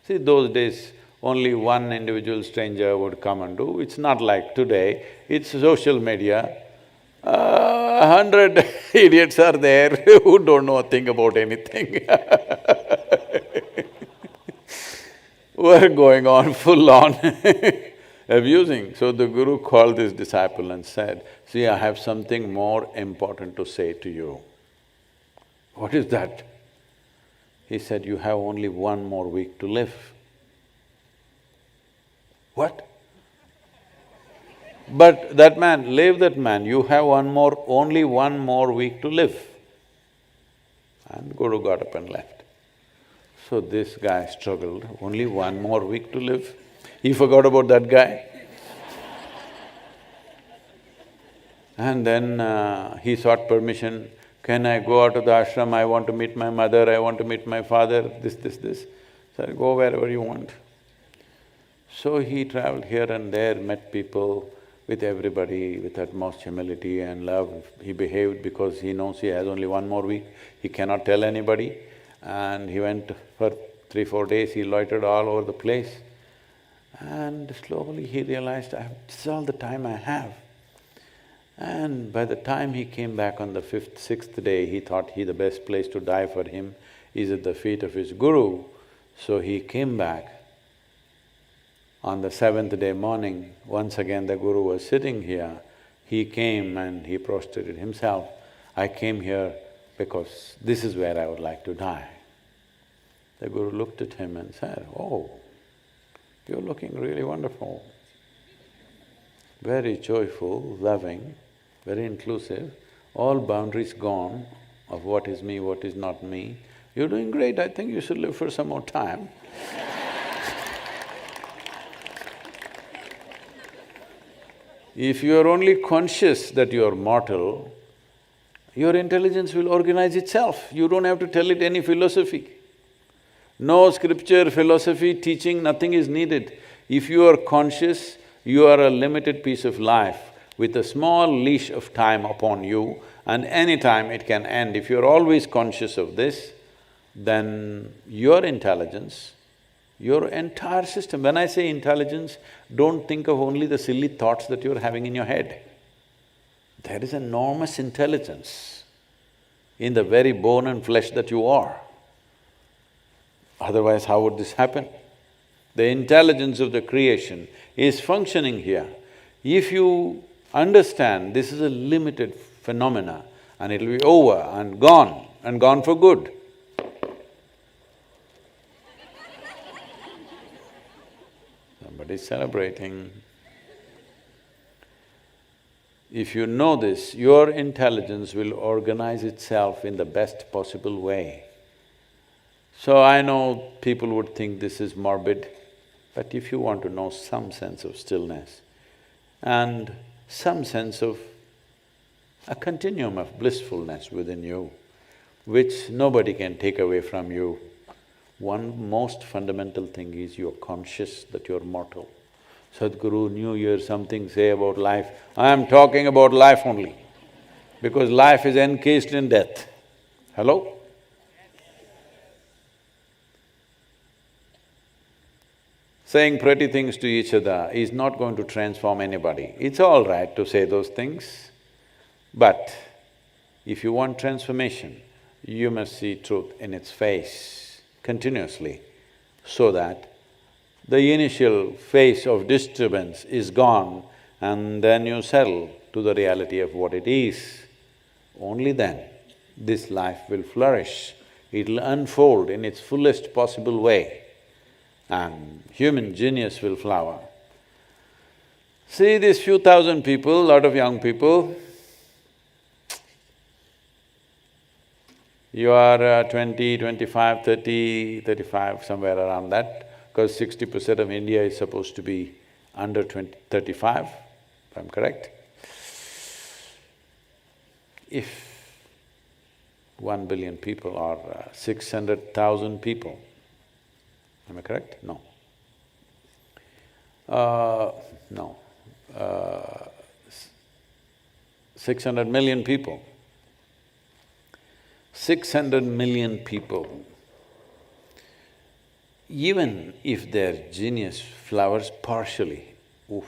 See, those days, only one individual stranger would come and do. It's not like today, it's social media. 100 idiots are there who don't know a thing about anything. We're going on full on abusing. So the Guru called this disciple and said, "See, I have something more important to say to you." "What is that?" He said, "You have only one more week to live." "What?" "But that man, leave that man, you have only one more week to live." And Guru got up and left. So this guy struggled, only one more week to live. He forgot about that guy. And then he sought permission, "Can I go out of the ashram? I want to meet my mother, I want to meet my father, this. Said, "Go wherever you want." So he traveled here and there, met people, with everybody, with utmost humility and love. He behaved because he knows he has only one more week, he cannot tell anybody. And he went for 3–4 days, he loitered all over the place. And slowly he realized, this is all the time I have. And by the time he came back on the fifth, sixth day, he thought the best place to die for him is at the feet of his guru. So he came back. On the seventh day morning, once again the guru was sitting here. He came and he prostrated himself. I came here because this is where I would like to die. The guru looked at him and said, oh, you're looking really wonderful. Very joyful, loving, very inclusive, all boundaries gone of what is me, what is not me. You're doing great, I think you should live for some more time. If you are only conscious that you are mortal, your intelligence will organize itself. You don't have to tell it any philosophy. No scripture, philosophy, teaching, nothing is needed. If you are conscious, you are a limited piece of life with a small leash of time upon you, and any time it can end. If you're always conscious of this, then your intelligence, your entire system… When I say intelligence, don't think of only the silly thoughts that you're having in your head. There is enormous intelligence in the very bone and flesh that you are. Otherwise, how would this happen? The intelligence of the creation is functioning here. If you understand this is a limited phenomena and it'll be over and gone for good. Somebody's celebrating. If you know this, your intelligence will organize itself in the best possible way. So I know people would think this is morbid, but if you want to know some sense of stillness and some sense of a continuum of blissfulness within you, which nobody can take away from you, one most fundamental thing is you're conscious that you're mortal. Sadhguru, New Year, something say about life. I am talking about life only, because life is encased in death. Hello? Saying pretty things to each other is not going to transform anybody. It's all right to say those things, but if you want transformation, you must see truth in its face continuously, so that the initial phase of disturbance is gone and then you settle to the reality of what it is. Only then this life will flourish, it'll unfold in its fullest possible way and human genius will flower. See these few thousand people, lot of young people, you are 20, 25, 30, 35, somewhere around that, because 60% of India is supposed to be under 35, if I'm correct. If 1 billion people or 600,000 people, am I correct? No. No. 600 million people. 600 million people, even if their genius flowers partially, oof,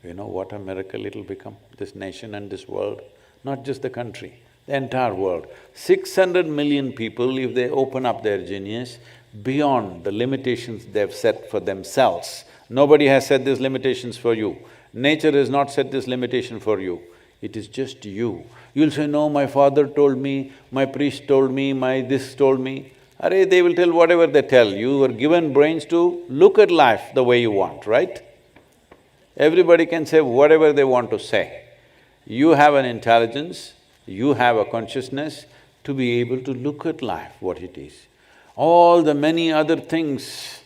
you know what a miracle it'll become, this nation and this world, not just the country, the entire world. 600 million people, if they open up their genius beyond the limitations they've set for themselves. Nobody has set these limitations for you. Nature has not set this limitation for you. It is just you. You'll say, no, my father told me, my priest told me, my this told me. Arey, they will tell whatever they tell. You were given brains to look at life the way you want, right? Everybody can say whatever they want to say. You have an intelligence, you have a consciousness to be able to look at life what it is. All the many other things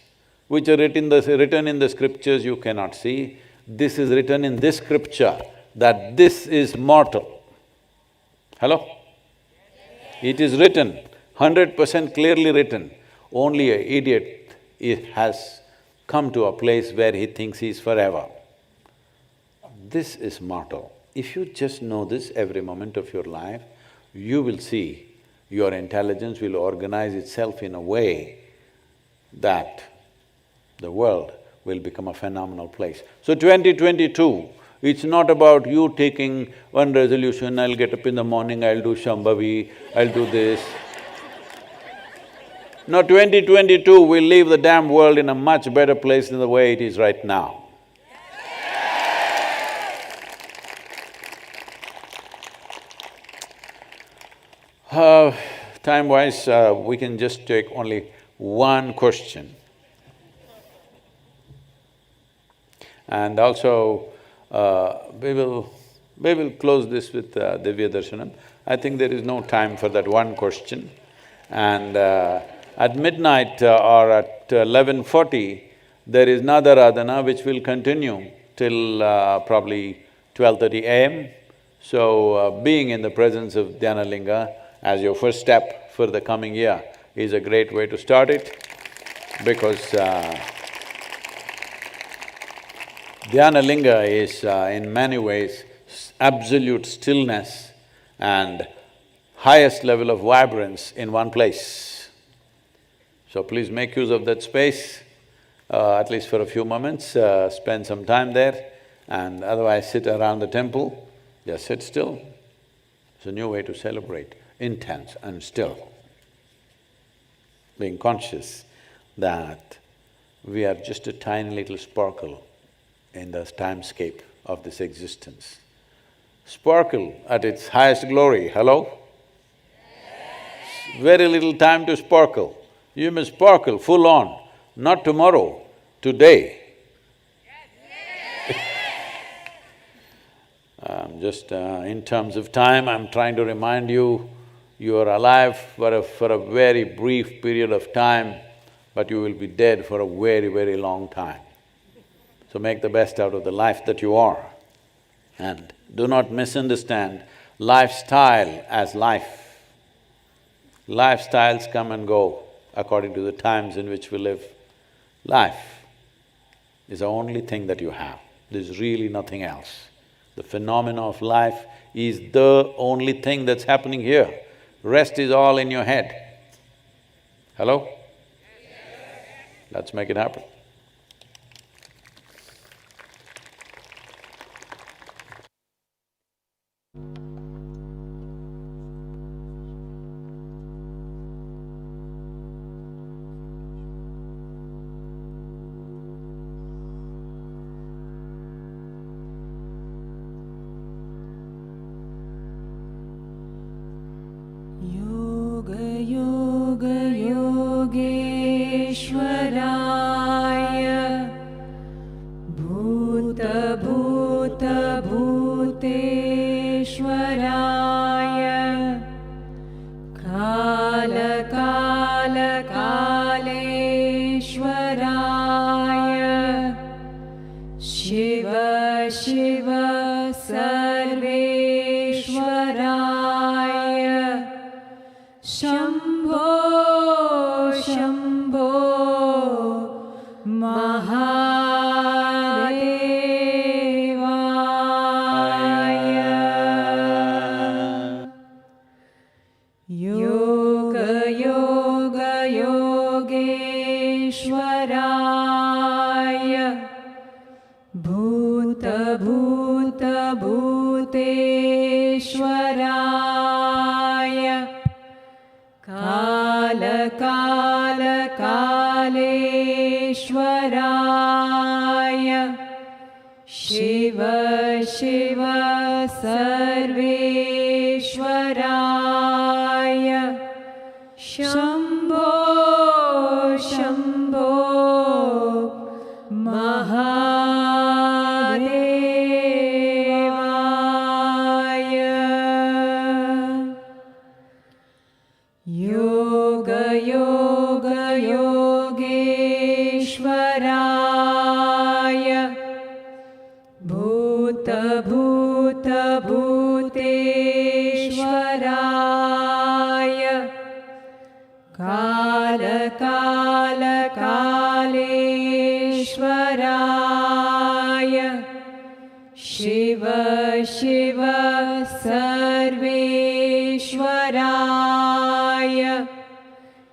which are written in the scriptures you cannot see. This is written in this scripture, that this is mortal. Hello? It is written, 100% clearly written. Only an idiot has come to a place where he thinks he is forever. This is mortal. If you just know this every moment of your life, you will see your intelligence will organize itself in a way that the world will become a phenomenal place. So 2022, it's not about you taking one resolution, I'll get up in the morning, I'll do Shambhavi, I'll do this. No, 2022 will leave the damn world in a much better place than the way it is right now. Time-wise, we can just take only one question. And also, we will close this with Divya Darshanam. I think there is no time for that one question. And at midnight or at 11:40, there is Nada Aradhana which will continue till probably 12:30 a.m. So, being in the presence of Dhyanalinga as your first step for the coming year is a great way to start it, because Dhyanalinga is in many ways absolute stillness and highest level of vibrance in one place. So please make use of that space, at least for a few moments, spend some time there, and otherwise sit around the temple, just sit still. It's a new way to celebrate, intense and still. Being conscious that we are just a tiny little sparkle in the timescape of this existence. Sparkle at its highest glory, hello? Yes. Very little time to sparkle. You must sparkle full on, not tomorrow, today. Just in terms of time, I'm trying to remind you, you are alive for a very brief period of time, but you will be dead for a very, very long time. So make the best out of the life that you are. And do not misunderstand lifestyle as life. Lifestyles come and go according to the times in which we live. Life is the only thing that you have. There's really nothing else. The phenomena of life is the only thing that's happening here. Rest is all in your head. Hello? Let's make it happen.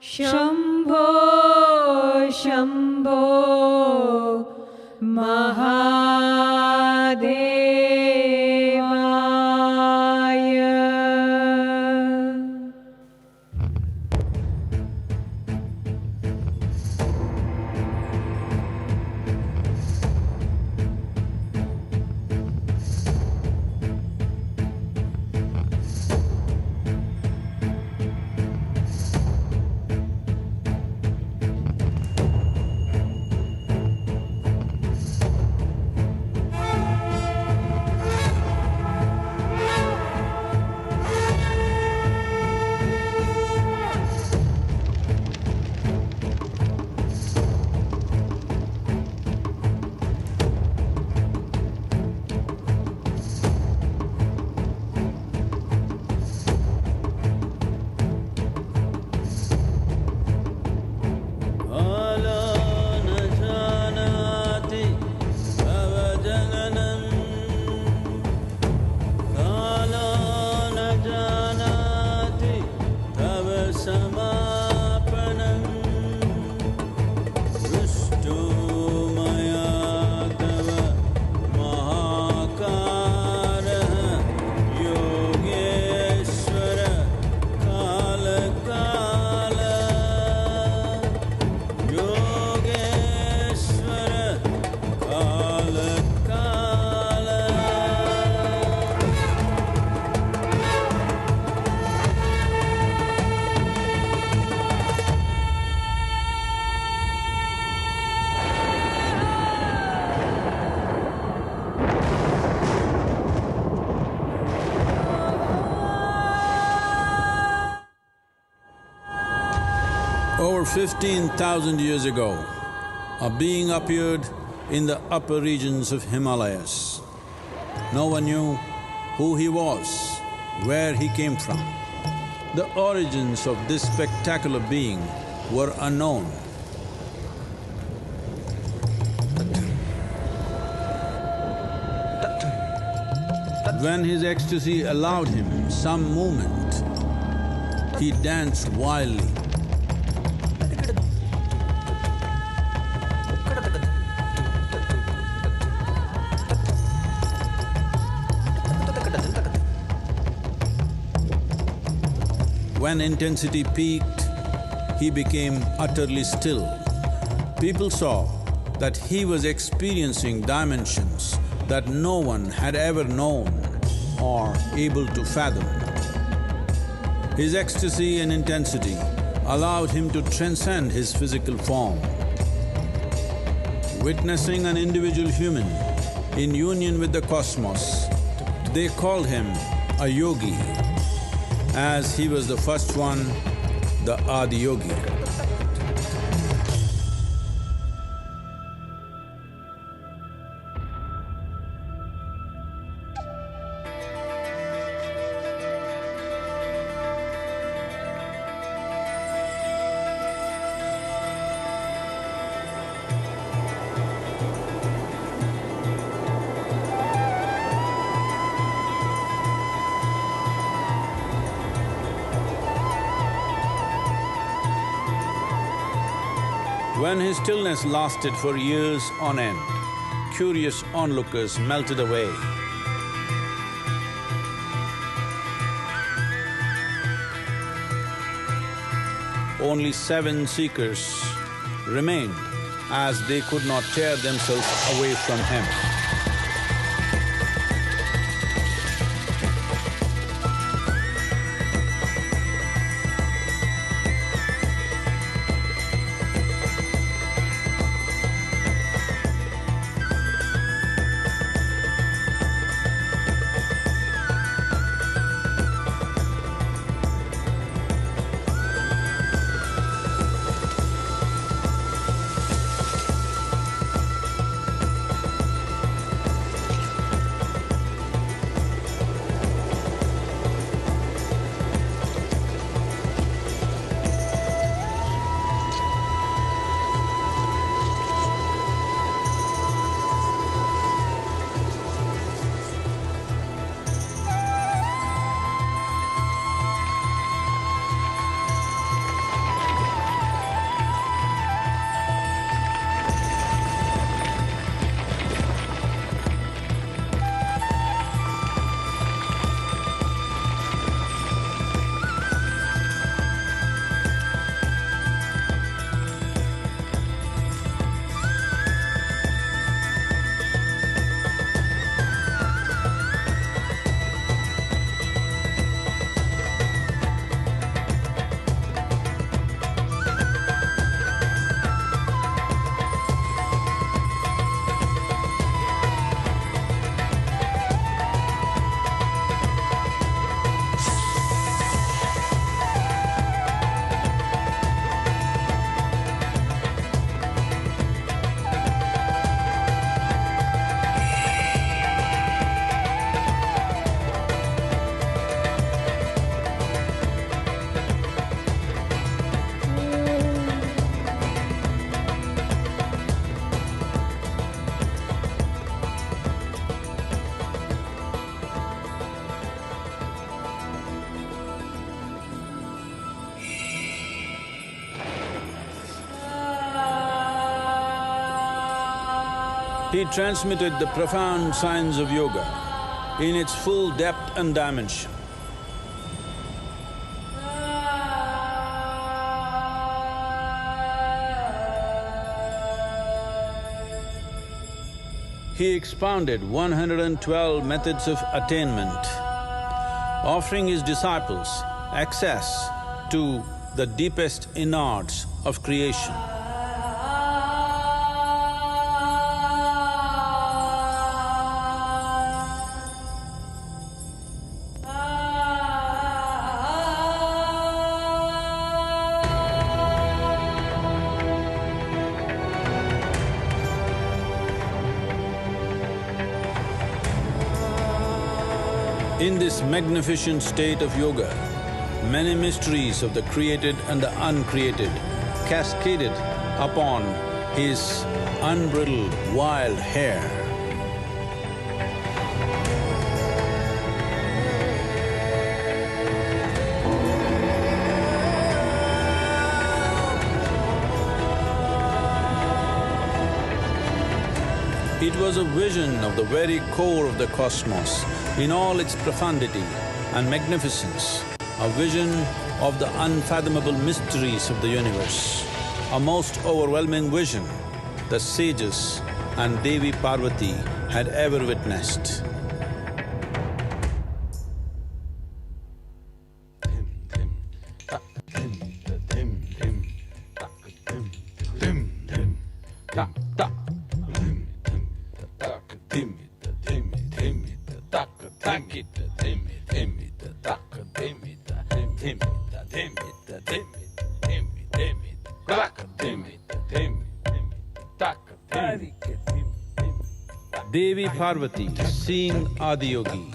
Shambho, Shambho, Over 15,000 years ago, a being appeared in the upper regions of Himalayas. No one knew who he was, where he came from. The origins of this spectacular being were unknown. When his ecstasy allowed him some movement, he danced wildly. When intensity peaked, he became utterly still. People saw that he was experiencing dimensions that no one had ever known or able to fathom. His ecstasy and intensity allowed him to transcend his physical form. Witnessing an individual human in union with the cosmos, they called him a yogi, as he was the first one, the Adi Yogi. When his stillness lasted for years on end, curious onlookers melted away. Only 7 seekers remained, as they could not tear themselves away from him. He transmitted the profound science of yoga in its full depth and dimension. He expounded 112 methods of attainment, offering his disciples access to the deepest innards of creation. In this magnificent state of yoga, many mysteries of the created and the uncreated cascaded upon his unbridled wild hair. It was a vision of the very core of the cosmos in all its profundity and magnificence, a vision of the unfathomable mysteries of the universe, a most overwhelming vision the sages and Devi Parvati had ever witnessed. Devi Parvati, seeing Adiyogi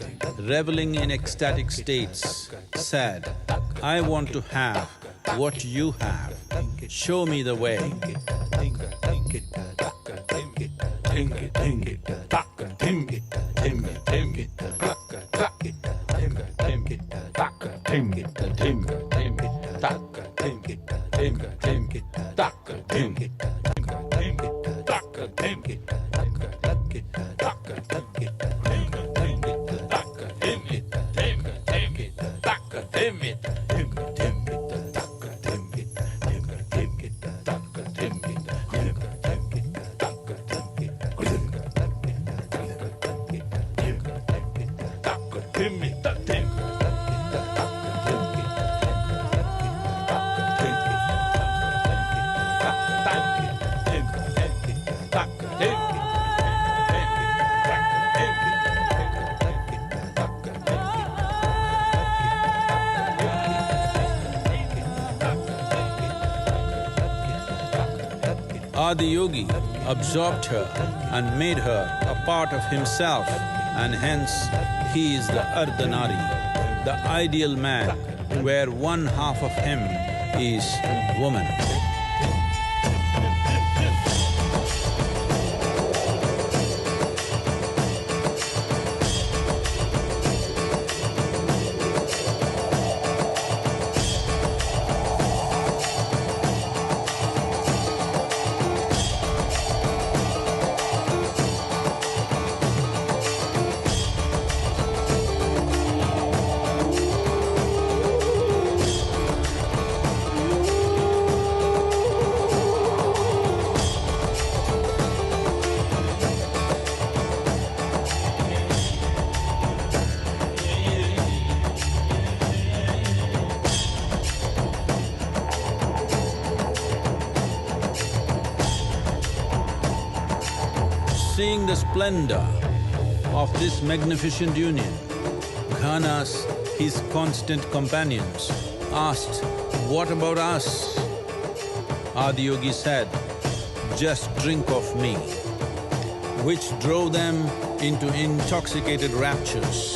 reveling in ecstatic states, said, "I want to have what you have, show me the way." Adiyogi absorbed her and made her a part of himself, and hence he is the Ardhanari, the ideal man, where one half of him is woman. Seeing the splendor of this magnificent union, Ghanas, his constant companions, asked, "What about us?" Adiyogi said, "Just drink of me," which drove them into intoxicated raptures.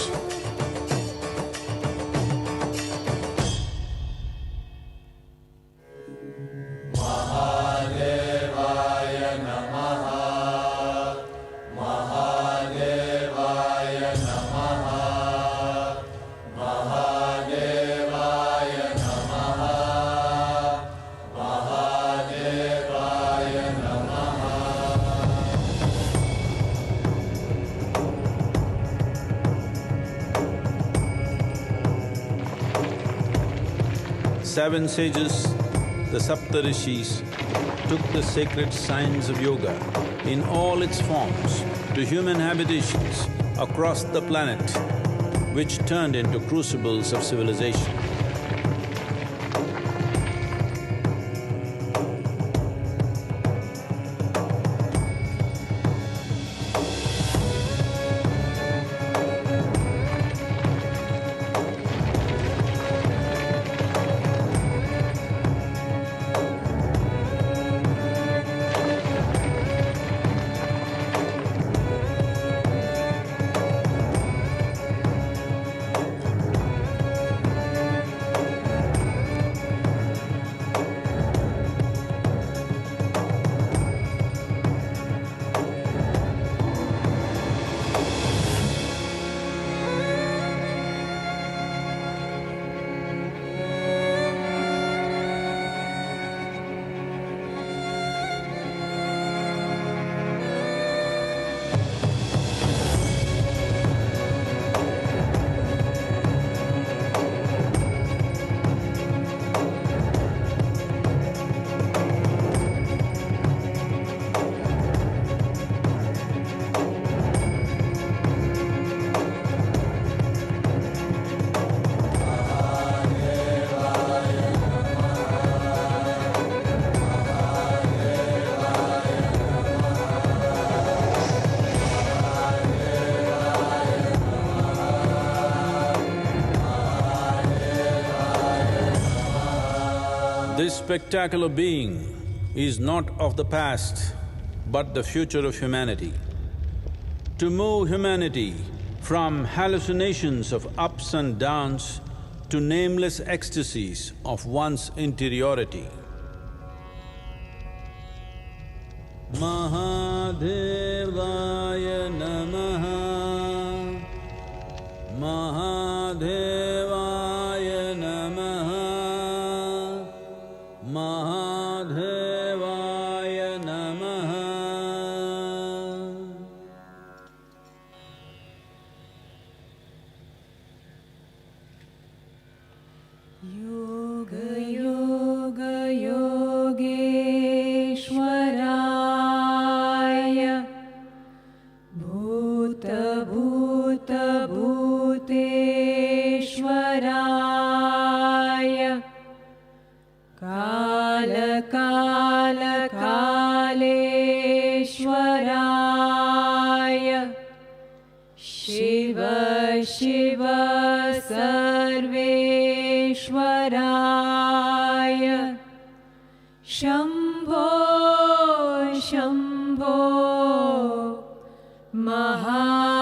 Seven sages, the Saptarishis, took the sacred science of yoga in all its forms to human habitations across the planet, which turned into crucibles of civilization. This spectacular being is not of the past, but the future of humanity. To move humanity from hallucinations of ups and downs to nameless ecstasies of one's interiority. Mahadevaya Namaha, Mahadevaya Namaha, Mahadevaya Namaha. Yoga Yoga Yogeshwaraya, Bhuta Bhuta Bhuteshwaraya, Kala Kala Kaleshwaraya, Shiva Shiva Sarveshwaraya, Shambho Shambho Mahadevaya.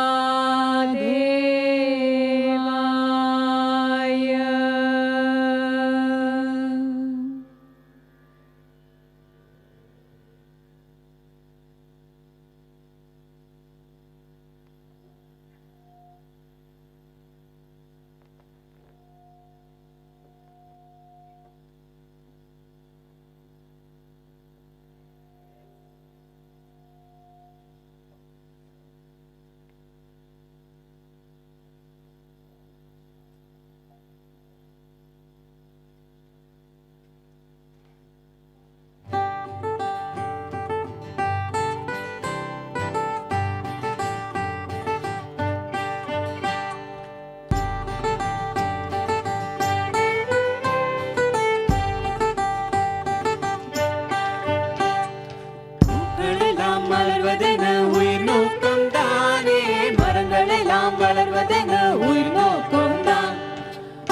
மலர்வதென உயிர் நோக்கம் தானே, மரங்களெல்லாம் வளர்வதென உயிர் நோக்கம் தான்,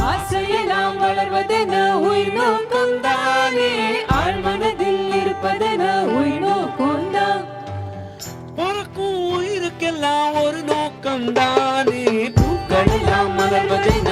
ஆசையெல்லாம் வளர்வதென உயிர் நோக்கம் தானே, ஆழ்மனதில் இருப்பதென உயிர் நோக்கம் தான், பிறக்கும் உயிருக்கெல்லாம் ஒரு நோக்கம் தானே, பூக்களெல்லாம் மலர்வதென